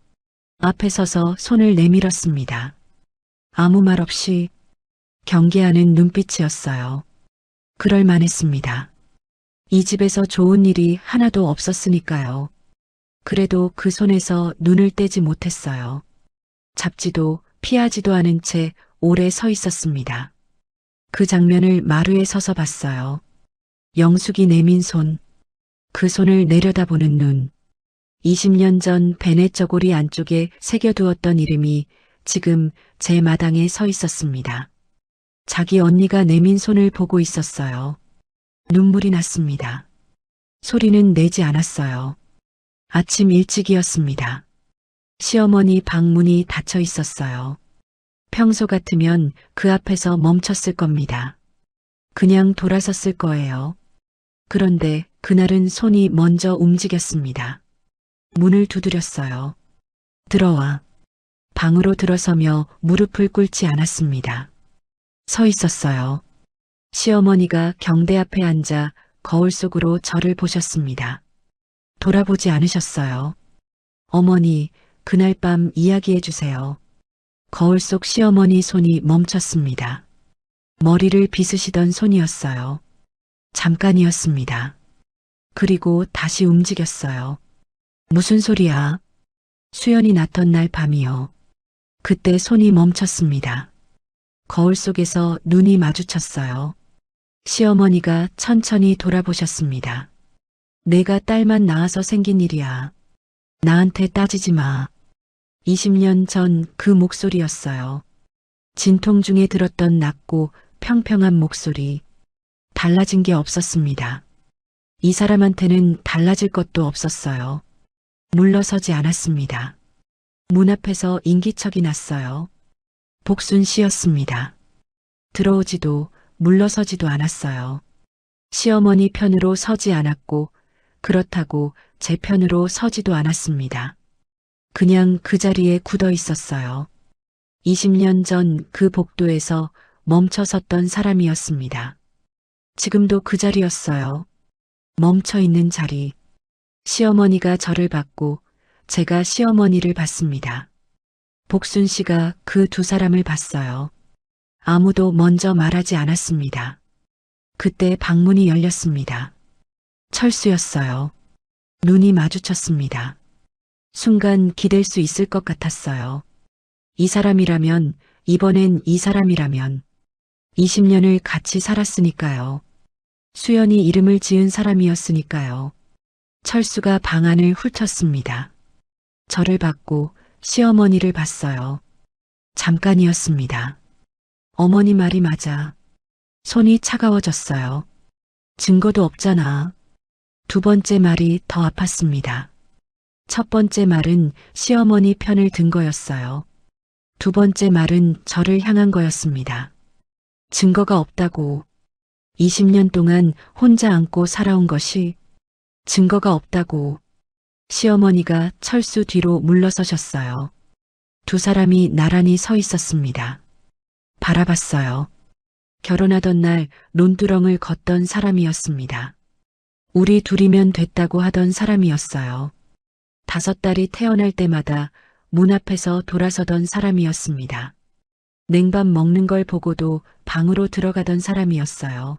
앞에 서서 손을 내밀었습니다. 아무 말 없이 경계하는 눈빛이었어요. 그럴 만했습니다. 이 집에서 좋은 일이 하나도 없었으니까요. 그래도 그 손에서 눈을 떼지 못했어요. 잡지도 피하지도 않은 채 오래 서 있었습니다. 그 장면을 마루에 서서 봤어요. 영숙이 내민 손, 그 손을 내려다보는 눈, 20년 전 베네 저고리 안쪽에 새겨두었던 이름이 지금 제 마당에 서 있었습니다. 자기 언니가 내민 손을 보고 있었어요. 눈물이 났습니다. 소리는 내지 않았어요. 아침 일찍이었습니다. 시어머니 방문이 닫혀 있었어요. 평소 같으면 그 앞에서 멈췄을 겁니다. 그냥 돌아섰을 거예요. 그런데 그날은 손이 먼저 움직였습니다. 문을 두드렸어요. 들어와. 방으로 들어서며 무릎을 꿇지 않았습니다. 서 있었어요. 시어머니가 경대 앞에 앉아 거울 속으로 저를 보셨습니다. 돌아보지 않으셨어요. 어머니, 그날 밤 이야기해 주세요. 거울 속 시어머니 손이 멈췄습니다. 머리를 빗으시던 손이었어요. 잠깐이었습니다. 그리고 다시 움직였어요. 무슨 소리야? 수연이 낳던 날 밤이요. 그때 손이 멈췄습니다. 거울 속에서 눈이 마주쳤어요. 시어머니가 천천히 돌아보셨습니다. 내가 딸만 낳아서 생긴 일이야. 나한테 따지지 마. 20년 전 그 목소리였어요. 진통 중에 들었던 낮고 평평한 목소리. 달라진 게 없었습니다. 이 사람한테는 달라질 것도 없었어요. 물러서지 않았습니다. 문 앞에서 인기척이 났어요. 복순 씨였습니다. 들어오지도 물러서지도 않았어요. 시어머니 편으로 서지 않았고 그렇다고 제 편으로 서지도 않았습니다. 그냥 그 자리에 굳어 있었어요. 20년 전 그 복도에서 멈춰 섰던 사람이었습니다. 지금도 그 자리였어요. 멈춰 있는 자리. 시어머니가 저를 봤고 제가 시어머니를 봤습니다. 복순 씨가 그 두 사람을 봤어요. 아무도 먼저 말하지 않았습니다. 그때 방문이 열렸습니다. 철수였어요. 눈이 마주쳤습니다. 순간 기댈 수 있을 것 같았어요. 이 사람이라면, 이번엔 이 사람이라면 20년을 같이 살았으니까요. 수연이 이름을 지은 사람이었으니까요. 철수가 방 안을 훑었습니다. 저를 봤고 시어머니를 봤어요. 잠깐이었습니다. 어머니 말이 맞아. 손이 차가워졌어요. 증거도 없잖아. 두 번째 말이 더 아팠습니다. 첫 번째 말은 시어머니 편을 든 거였어요. 두 번째 말은 저를 향한 거였습니다. 증거가 없다고. 20년 동안 혼자 안고 살아온 것이 증거가 없다고. 시어머니가 철수 뒤로 물러서셨어요. 두 사람이 나란히 서 있었습니다. 바라봤어요. 결혼하던 날 논두렁을 걷던 사람이었습니다. 우리 둘이면 됐다고 하던 사람이었어요. 5딸이 태어날 때마다 문 앞에서 돌아서던 사람이었습니다. 냉밥 먹는 걸 보고도 방으로 들어가던 사람이었어요.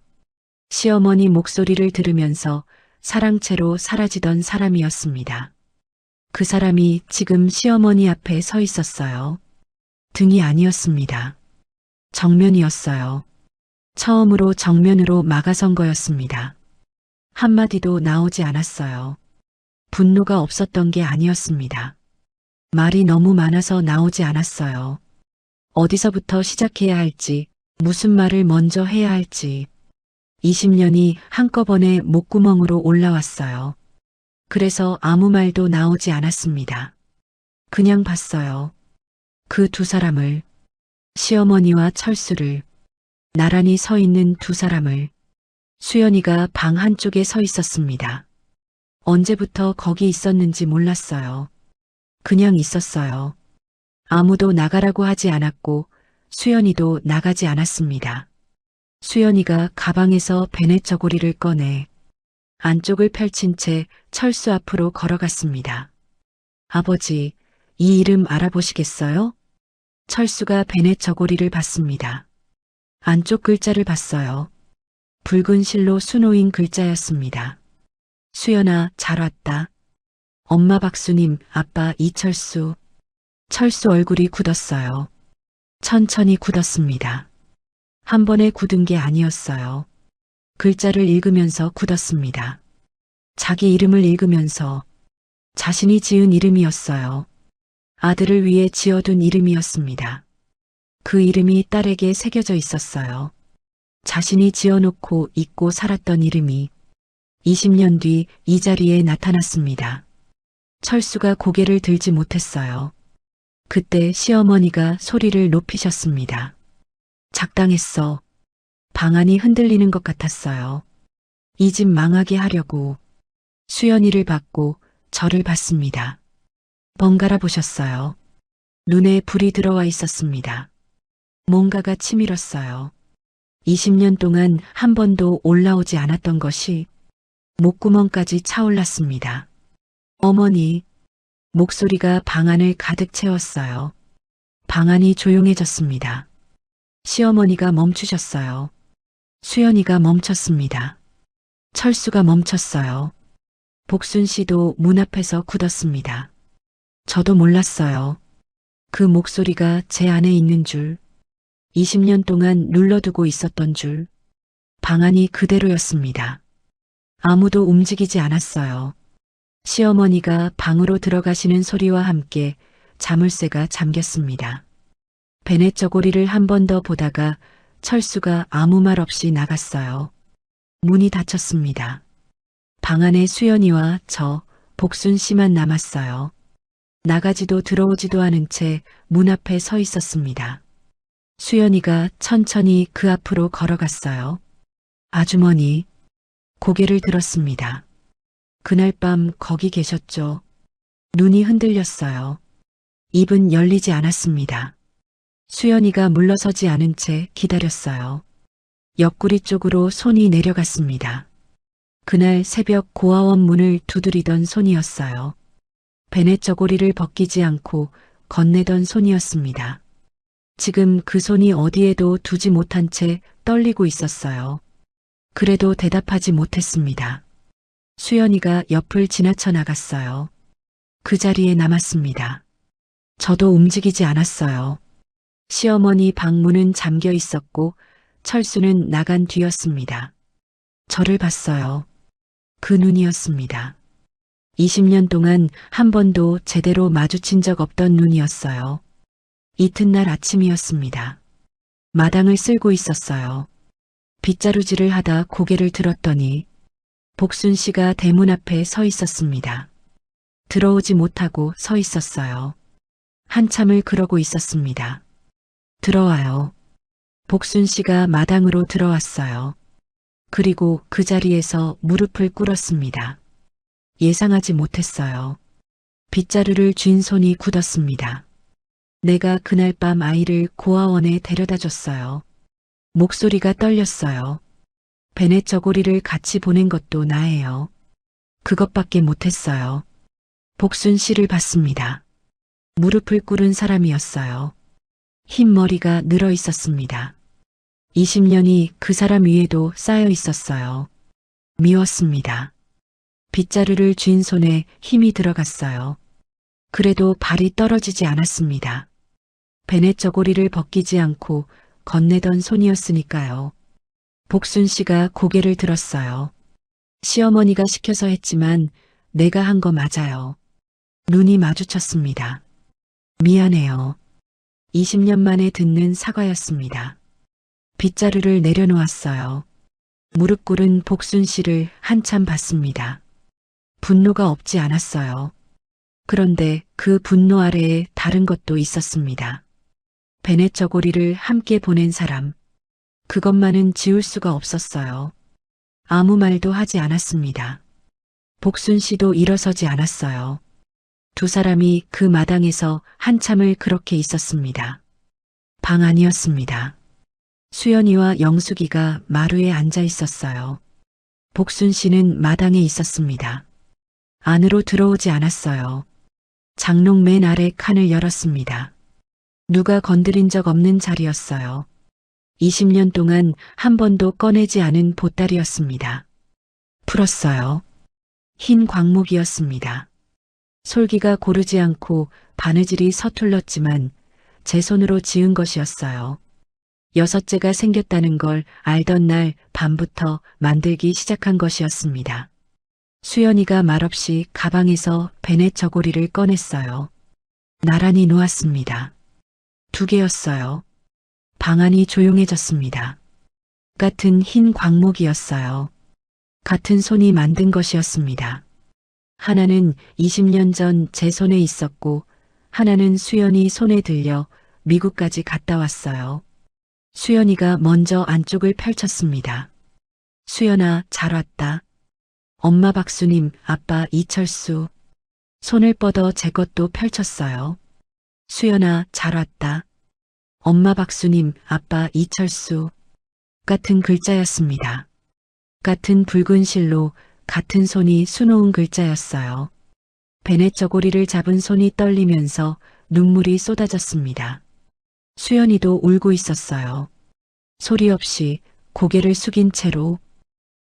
시어머니 목소리를 들으면서 사랑채로 사라지던 사람이었습니다. 그 사람이 지금 시어머니 앞에 서 있었어요. 등이 아니었습니다. 정면이었어요. 처음으로 정면으로 막아선 거였습니다. 한마디도 나오지 않았어요. 분노가 없었던 게 아니었습니다. 말이 너무 많아서 나오지 않았어요. 어디서부터 시작해야 할지, 무슨 말을 먼저 해야 할지. 20년이 한꺼번에 목구멍으로 올라왔어요. 그래서 아무 말도 나오지 않았습니다. 그냥 봤어요. 그 두 사람을, 시어머니와 철수를, 나란히 서 있는 두 사람을. 수연이가 방 한쪽에 서 있었습니다. 언제부터 거기 있었는지 몰랐어요. 그냥 있었어요. 아무도 나가라고 하지 않았고 수연이도 나가지 않았습니다. 수연이가 가방에서 베네 저고리를 꺼내 안쪽을 펼친 채 철수 앞으로 걸어갔습니다. 아버지, 이 이름 알아보시겠어요? 철수가 베네 저고리를 봤습니다. 안쪽 글자를 봤어요. 붉은 실로 수놓인 글자였습니다. 수연아, 잘 왔다. 엄마 박수님, 아빠 이철수. 철수 얼굴이 굳었어요. 천천히 굳었습니다. 한 번에 굳은 게 아니었어요. 글자를 읽으면서 굳었습니다. 자기 이름을 읽으면서 자신이 지은 이름이었어요. 아들을 위해 지어둔 이름이었습니다. 그 이름이 딸에게 새겨져 있었어요. 자신이 지어놓고 잊고 살았던 이름이 20년 뒤 이 자리에 나타났습니다. 철수가 고개를 들지 못했어요. 그때 시어머니가 소리를 높이셨습니다. 작당했어. 방안이 흔들리는 것 같았어요. 이 집 망하게 하려고. 수연이를 받고 저를 봤습니다. 번갈아 보셨어요. 눈에 불이 들어와 있었습니다. 뭔가가 치밀었어요. 20년 동안 한 번도 올라오지 않았던 것이 목구멍까지 차올랐습니다. 어머니, 목소리가 방안을 가득 채웠어요. 방안이 조용해졌습니다. 시어머니가 멈추셨어요. 수연이가 멈췄습니다. 철수가 멈췄어요. 복순 씨도 문 앞에서 굳었습니다. 저도 몰랐어요. 그 목소리가 제 안에 있는 줄, 20년 동안 눌러두고 있었던 줄, 방안이 그대로였습니다. 아무도 움직이지 않았어요. 시어머니가 방으로 들어가시는 소리와 함께 자물쇠가 잠겼습니다. 베넷 저고리를 한 번 더 보다가 철수가 아무 말 없이 나갔어요. 문이 닫혔습니다. 방 안에 수연이와 저, 복순 씨만 남았어요. 나가지도 들어오지도 않은 채 문 앞에 서 있었습니다. 수연이가 천천히 그 앞으로 걸어갔어요. 아주머니, 고개를 들었습니다. 그날 밤 거기 계셨죠? 눈이 흔들렸어요. 입은 열리지 않았습니다. 수연이가 물러서지 않은 채 기다렸어요. 옆구리 쪽으로 손이 내려갔습니다. 그날 새벽 고아원 문을 두드리던 손이었어요. 베넷 저고리를 벗기지 않고 건네던 손이었습니다. 지금 그 손이 어디에도 두지 못한 채 떨리고 있었어요. 그래도 대답하지 못했습니다. 수연이가 옆을 지나쳐 나갔어요. 그 자리에 남았습니다. 저도 움직이지 않았어요. 시어머니 방문은 잠겨 있었고 철수는 나간 뒤였습니다. 저를 봤어요. 그 눈이었습니다. 20년 동안 한 번도 제대로 마주친 적 없던 눈이었어요. 이튿날 아침이었습니다. 마당을 쓸고 있었어요. 빗자루질을 하다 고개를 들었더니 복순 씨가 대문 앞에 서 있었습니다. 들어오지 못하고 서 있었어요. 한참을 그러고 있었습니다. 들어와요. 복순 씨가 마당으로 들어왔어요. 그리고 그 자리에서 무릎을 꿇었습니다. 예상하지 못했어요. 빗자루를 쥔 손이 굳었습니다. 내가 그날 밤 아이를 고아원에 데려다 줬어요. 목소리가 떨렸어요. 베넷 저고리를 같이 보낸 것도 나예요. 그것밖에 못했어요. 복순 씨를 봤습니다. 무릎을 꿇은 사람이었어요. 흰 머리가 늘어 있었습니다. 20년이 그 사람 위에도 쌓여 있었어요. 미웠습니다. 빗자루를 쥔 손에 힘이 들어갔어요. 그래도 발이 떨어지지 않았습니다. 베넷 저고리를 벗기지 않고 건네던 손이었으니까요. 복순 씨가 고개를 들었어요. 시어머니가 시켜서 했지만 내가 한 거 맞아요. 눈이 마주쳤습니다. 미안해요. 20년 만에 듣는 사과였습니다. 빗자루를 내려놓았어요. 무릎 꿇은 복순 씨를 한참 봤습니다. 분노가 없지 않았어요. 그런데 그 분노 아래에 다른 것도 있었습니다. 베넷 저고리를 함께 보낸 사람. 그것만은 지울 수가 없었어요. 아무 말도 하지 않았습니다. 복순 씨도 일어서지 않았어요. 두 사람이 그 마당에서 한참을 그렇게 있었습니다. 방 안이었습니다. 수연이와 영숙이가 마루에 앉아 있었어요. 복순 씨는 마당에 있었습니다. 안으로 들어오지 않았어요. 장롱 맨 아래 칸을 열었습니다. 누가 건드린 적 없는 자리였어요. 20년 동안 한 번도 꺼내지 않은 보따리였습니다. 풀었어요. 흰 광목이었습니다. 솔기가 고르지 않고 바느질이 서툴렀지만 제 손으로 지은 것이었어요. 여섯째가 생겼다는 걸 알던 날 밤부터 만들기 시작한 것이었습니다. 수연이가 말없이 가방에서 베넷 저고리를 꺼냈어요. 나란히 놓았습니다. 2개였어요. 방 안이 조용해졌습니다. 같은 흰 광목이었어요. 같은 손이 만든 것이었습니다. 하나는 20년 전 제 손에 있었고 하나는 수연이 손에 들려 미국까지 갔다 왔어요. 수연이가 먼저 안쪽을 펼쳤습니다. 수연아, 잘 왔다. 엄마 박수님, 아빠 이철수. 손을 뻗어 제 것도 펼쳤어요. 수연아, 잘 왔다. 엄마 박수님, 아빠 이철수. 같은 글자였습니다. 같은 붉은 실로 같은 손이 수놓은 글자였어요. 베넷 저고리를 잡은 손이 떨리면서 눈물이 쏟아졌습니다. 수연이도 울고 있었어요. 소리 없이 고개를 숙인 채로.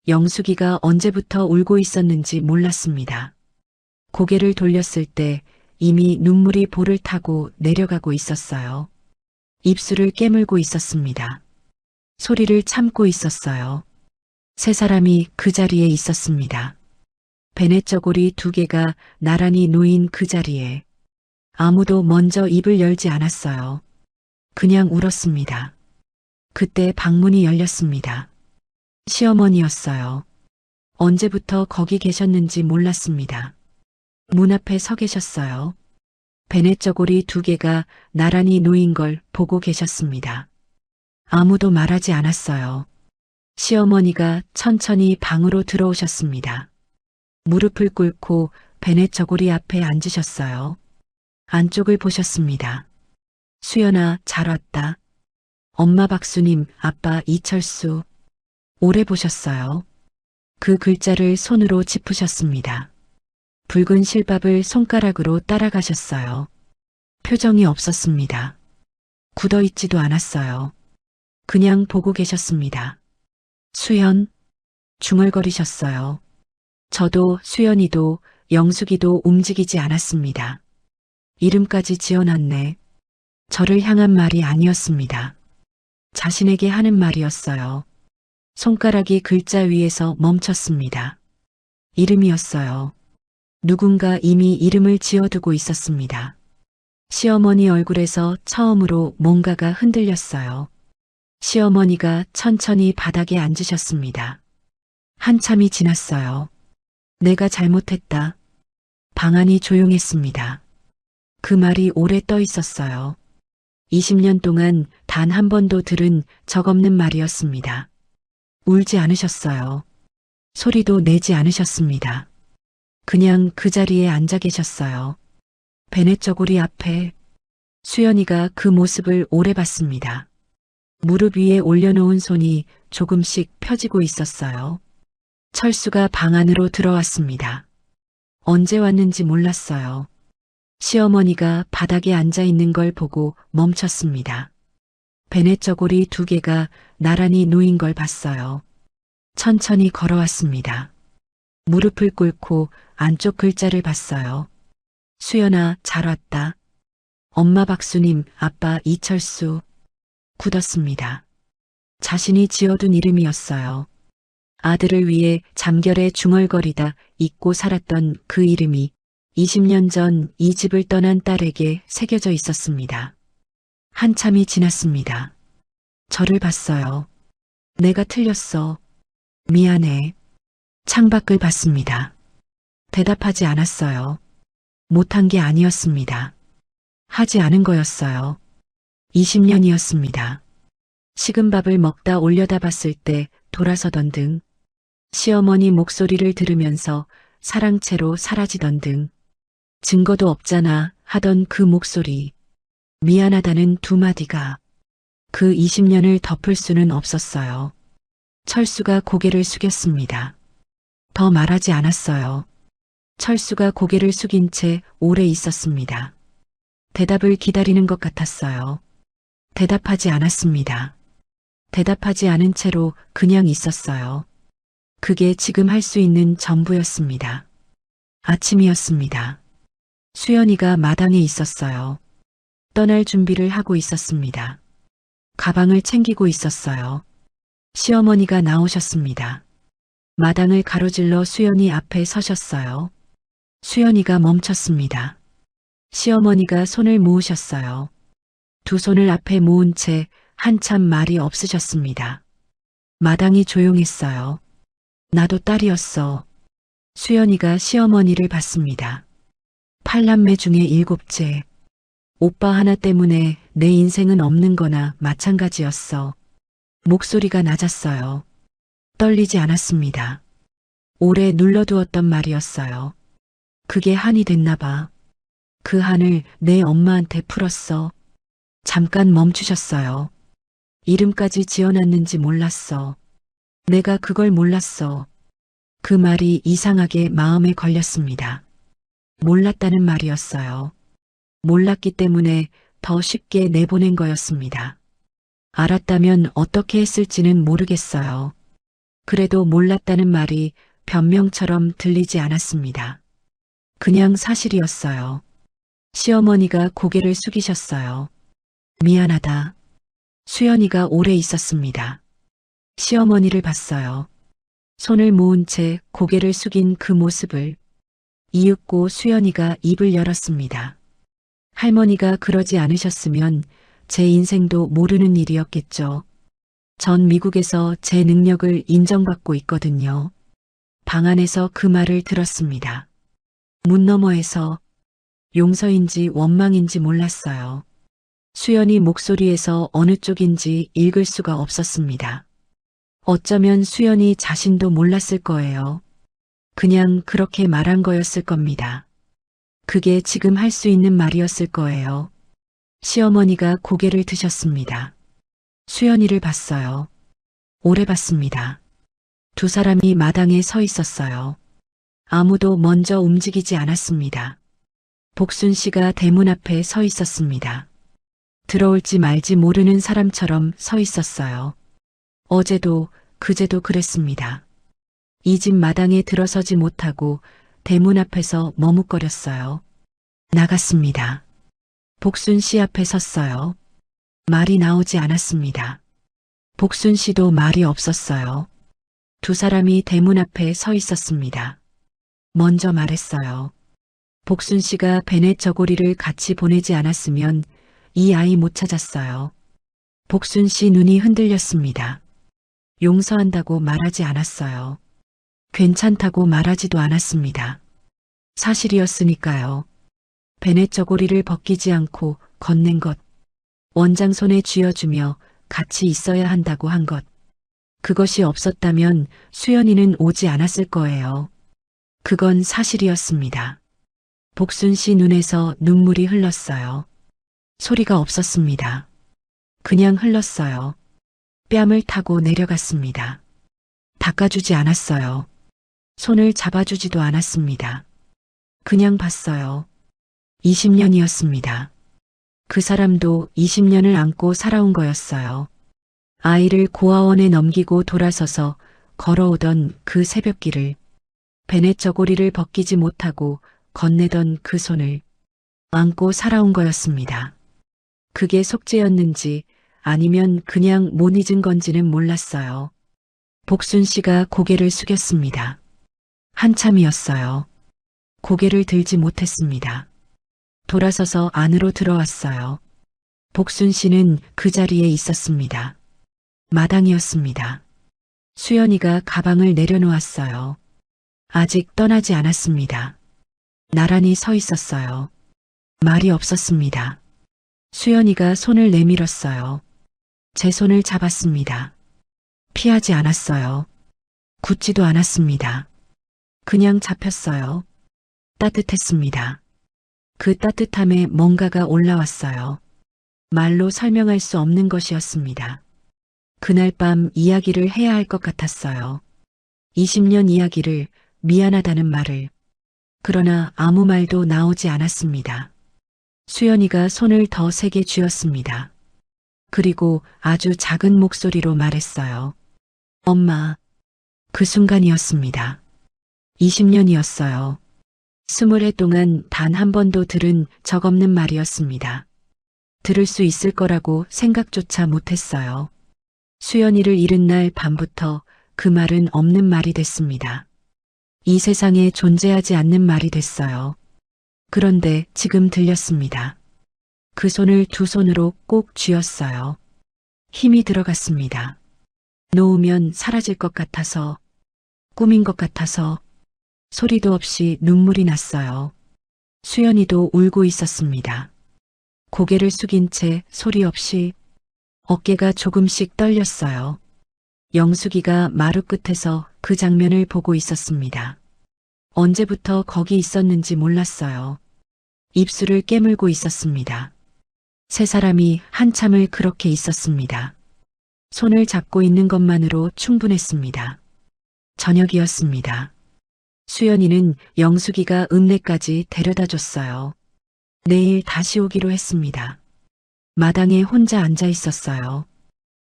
영숙이가 언제부터 울고 있었는지 몰랐습니다. 고개를 돌렸을 때 이미 눈물이 볼을 타고 내려가고 있었어요. 입술을 깨물고 있었습니다. 소리를 참고 있었어요. 3사람이 그 자리에 있었습니다. 베넷 저고리 2개가 나란히 놓인 그 자리에 아무도 먼저 입을 열지 않았어요. 그냥 울었습니다. 그때 방문이 열렸습니다. 시어머니였어요. 언제부터 거기 계셨는지 몰랐습니다. 문 앞에 서 계셨어요. 베넷 저고리 2개가 나란히 놓인 걸 보고 계셨습니다. 아무도 말하지 않았어요. 시어머니가 천천히 방으로 들어오셨습니다. 무릎을 꿇고 베넷 저고리 앞에 앉으셨어요. 안쪽을 보셨습니다. 수연아, 잘 왔다. 엄마 박수님, 아빠 이철수. 오래 보셨어요. 그 글자를 손으로 짚으셨습니다. 붉은 실밥을 손가락으로 따라가셨어요. 표정이 없었습니다. 굳어있지도 않았어요. 그냥 보고 계셨습니다. 수연, 중얼거리셨어요. 저도 수연이도 영숙이도 움직이지 않았습니다. 이름까지 지어놨네. 저를 향한 말이 아니었습니다. 자신에게 하는 말이었어요. 손가락이 글자 위에서 멈췄습니다. 이름이었어요. 누군가 이미 이름을 지어두고 있었습니다. 시어머니 얼굴에서 처음으로 뭔가가 흔들렸어요. 시어머니가 천천히 바닥에 앉으셨습니다. 한참이 지났어요. 내가 잘못했다. 방 안이 조용했습니다. 그 말이 오래 떠 있었어요. 20년 동안 단 한 번도 들은 적 없는 말이었습니다. 울지 않으셨어요. 소리도 내지 않으셨습니다. 그냥 그 자리에 앉아 계셨어요. 베넷 저고리 앞에. 수연이가 그 모습을 오래 봤습니다. 무릎 위에 올려놓은 손이 조금씩 펴지고 있었어요. 철수가 방 안으로 들어왔습니다. 언제 왔는지 몰랐어요. 시어머니가 바닥에 앉아 있는 걸 보고 멈췄습니다. 베넷 저고리 2개가 나란히 놓인 걸 봤어요. 천천히 걸어왔습니다. 무릎을 꿇고 안쪽 글자를 봤어요. 수연아, 잘 왔다. 엄마 박수님, 아빠 이철수. 굳었습니다. 자신이 지어둔 이름이었어요. 아들을 위해 잠결에 중얼거리다 잊고 살았던 그 이름이 20년 전 이 집을 떠난 딸에게 새겨져 있었습니다. 한참이 지났습니다. 저를 봤어요. 내가 틀렸어. 미안해. 창밖을 봤습니다. 대답하지 않았어요. 못한 게 아니었습니다. 하지 않은 거였어요. 20년이었습니다. 식은 밥을 먹다 올려다 봤을 때 돌아서던 등, 시어머니 목소리를 들으면서 사랑채로 사라지던 등, 증거도 없잖아 하던 그 목소리, 미안하다는 2마디가 그 20년을 덮을 수는 없었어요. 철수가 고개를 숙였습니다. 더 말하지 않았어요. 철수가 고개를 숙인 채 오래 있었습니다. 대답을 기다리는 것 같았어요. 대답하지 않았습니다. 대답하지 않은 채로 그냥 있었어요. 그게 지금 할 수 있는 전부였습니다. 아침이었습니다. 수연이가 마당에 있었어요. 떠날 준비를 하고 있었습니다. 가방을 챙기고 있었어요. 시어머니가 나오셨습니다. 마당을 가로질러 수연이 앞에 서셨어요. 수연이가 멈췄습니다. 시어머니가 손을 모으셨어요. 두 손을 앞에 모은 채 한참 말이 없으셨습니다. 마당이 조용했어요. 나도 딸이었어. 수연이가 시어머니를 봤습니다. 8남매 중에 7째. 오빠 하나 때문에 내 인생은 없는 거나 마찬가지였어. 목소리가 낮았어요. 떨리지 않았습니다. 오래 눌러두었던 말이었어요. 그게 한이 됐나 봐. 그 한을 내 엄마한테 풀었어. 잠깐 멈추셨어요. 이름까지 지어놨는지 몰랐어. 내가 그걸 몰랐어. 그 말이 이상하게 마음에 걸렸습니다. 몰랐다는 말이었어요. 몰랐기 때문에 더 쉽게 내보낸 거였습니다. 알았다면 어떻게 했을지는 모르겠어요. 그래도 몰랐다는 말이 변명처럼 들리지 않았습니다. 그냥 사실이었어요. 시어머니가 고개를 숙이셨어요. 미안하다. 수연이가 오래 있었습니다. 시어머니를 봤어요. 손을 모은 채 고개를 숙인 그 모습을. 이윽고 수연이가 입을 열었습니다. 할머니가 그러지 않으셨으면 제 인생도 모르는 일이었겠죠. 전 미국에서 제 능력을 인정받고 있거든요. 방 안에서 그 말을 들었습니다. 문 너머에서 용서인지 원망인지 몰랐어요. 수연이 목소리에서 어느 쪽인지 읽을 수가 없었습니다. 어쩌면 수연이 자신도 몰랐을 거예요. 그냥 그렇게 말한 거였을 겁니다. 그게 지금 할 수 있는 말이었을 거예요. 시어머니가 고개를 드셨습니다. 수연이를 봤어요. 오래 봤습니다. 두 사람이 마당에 서 있었어요. 아무도 먼저 움직이지 않았습니다. 복순 씨가 대문 앞에 서 있었습니다. 들어올지 말지 모르는 사람처럼 서 있었어요. 어제도 그제도 그랬습니다. 이 집 마당에 들어서지 못하고 대문 앞에서 머뭇거렸어요. 나갔습니다. 복순 씨 앞에 섰어요. 말이 나오지 않았습니다. 복순 씨도 말이 없었어요. 두 사람이 대문 앞에 서 있었습니다. 먼저 말했어요. 복순 씨가 베넷 저고리를 같이 보내지 않았으면 이 아이 못 찾았어요. 복순 씨 눈이 흔들렸습니다. 용서한다고 말하지 않았어요. 괜찮다고 말하지도 않았습니다. 사실이었으니까요. 베넷 저고리를 벗기지 않고 건넨 것, 원장 손에 쥐어주며 같이 있어야 한다고 한 것, 그것이 없었다면 수연이는 오지 않았을 거예요. 그건 사실이었습니다. 복순 씨 눈에서 눈물이 흘렀어요. 소리가 없었습니다. 그냥 흘렀어요. 뺨을 타고 내려갔습니다. 닦아주지 않았어요. 손을 잡아주지도 않았습니다. 그냥 봤어요. 20년이었습니다. 그 사람도 20년을 안고 살아온 거였어요. 아이를 고아원에 넘기고 돌아서서 걸어오던 그 새벽길을, 베넷 저고리를 벗기지 못하고 건네던 그 손을 안고 살아온 거였습니다. 그게 속죄였는지 아니면 그냥 못 잊은 건지는 몰랐어요. 복순 씨가 고개를 숙였습니다. 한참이었어요. 고개를 들지 못했습니다. 돌아서서 안으로 들어왔어요. 복순 씨는 그 자리에 있었습니다. 마당이었습니다. 수연이가 가방을 내려놓았어요. 아직 떠나지 않았습니다. 나란히 서 있었어요. 말이 없었습니다. 수연이가 손을 내밀었어요. 제 손을 잡았습니다. 피하지 않았어요. 굳지도 않았습니다. 그냥 잡혔어요. 따뜻했습니다. 그 따뜻함에 뭔가가 올라왔어요. 말로 설명할 수 없는 것이었습니다. 그날 밤 이야기를 해야 할 것 같았어요. 20년 이야기를, 미안하다는 말을. 그러나 아무 말도 나오지 않았습니다. 수연이가 손을 더 세게 쥐었습니다. 그리고 아주 작은 목소리로 말했어요. 엄마. 그 순간이었습니다. 20년이었어요. 20해 동안 단 한 번도 들은 적 없는 말이었습니다. 들을 수 있을 거라고 생각조차 못했어요. 수연이를 잃은 날 밤부터 그 말은 없는 말이 됐습니다. 이 세상에 존재하지 않는 말이 됐어요. 그런데 지금 들렸습니다. 그 손을 두 손으로 꼭 쥐었어요. 힘이 들어갔습니다. 놓으면 사라질 것 같아서, 꿈인 것 같아서, 소리도 없이 눈물이 났어요. 수연이도 울고 있었습니다. 고개를 숙인 채 소리 없이 어깨가 조금씩 떨렸어요. 영숙이가 마루 끝에서 그 장면을 보고 있었습니다. 언제부터 거기 있었는지 몰랐어요. 입술을 깨물고 있었습니다. 세 사람이 한참을 그렇게 있었습니다. 손을 잡고 있는 것만으로 충분했습니다. 저녁이었습니다. 수연이는 영숙이가 읍내까지 데려다 줬어요. 내일 다시 오기로 했습니다. 마당에 혼자 앉아 있었어요.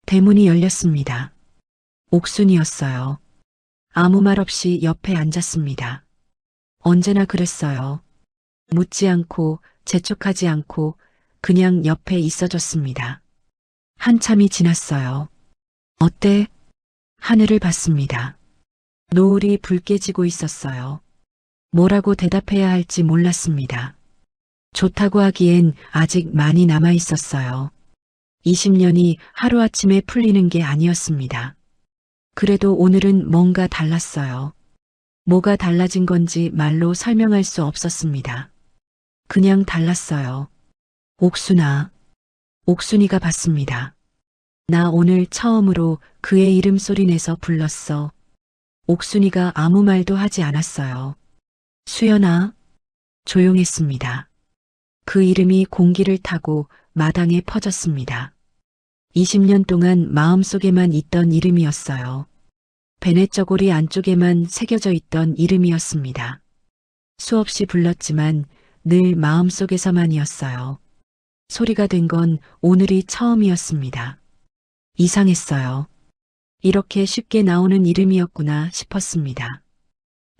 대문이 열렸습니다. 옥순이었어요. 아무 말 없이 옆에 앉았습니다. 언제나 그랬어요. 묻지 않고 재촉하지 않고 그냥 옆에 있어줬습니다. 한참이 지났어요. 어때? 하늘을 봤습니다. 노을이 붉게 지고 있었어요. 뭐라고 대답해야 할지 몰랐습니다. 좋다고 하기엔 아직 많이 남아 있었어요. 20년이 하루아침에 풀리는 게 아니었습니다. 그래도 오늘은 뭔가 달랐어요. 뭐가 달라진 건지 말로 설명할 수 없었습니다. 그냥 달랐어요. 옥순아. 옥순이가 봤습니다. 나 오늘 처음으로 그의 이름 소리 내서 불렀어. 옥순이가 아무 말도 하지 않았어요. 수연아. 조용했습니다. 그 이름이 공기를 타고 마당에 퍼졌습니다. 20년 동안 마음속에만 있던 이름이었어요. 베넷저고리 안쪽에만 새겨져 있던 이름이었습니다. 수없이 불렀지만 늘 마음속에서만이었어요. 소리가 된 건 오늘이 처음이었습니다. 이상했어요. 이렇게 쉽게 나오는 이름이었구나 싶었습니다.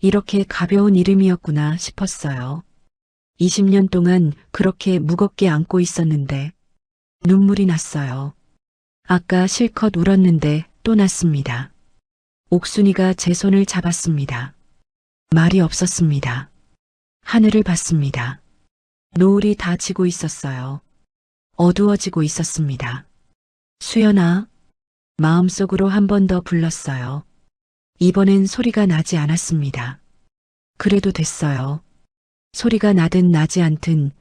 이렇게 가벼운 이름이었구나 싶었어요. 20년 동안 그렇게 무겁게 안고 있었는데 눈물이 났어요. 아까 실컷 울었는데 또 났습니다. 옥순이가 제 손을 잡았습니다. 말이 없었습니다. 하늘을 봤습니다. 노을이 다 지고 있었어요. 어두워지고 있었습니다. 수연아. 마음속으로 한 번 더 불렀어요. 이번엔 소리가 나지 않았습니다. 그래도 됐어요. 소리가 나든 나지 않든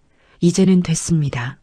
이제는 됐습니다.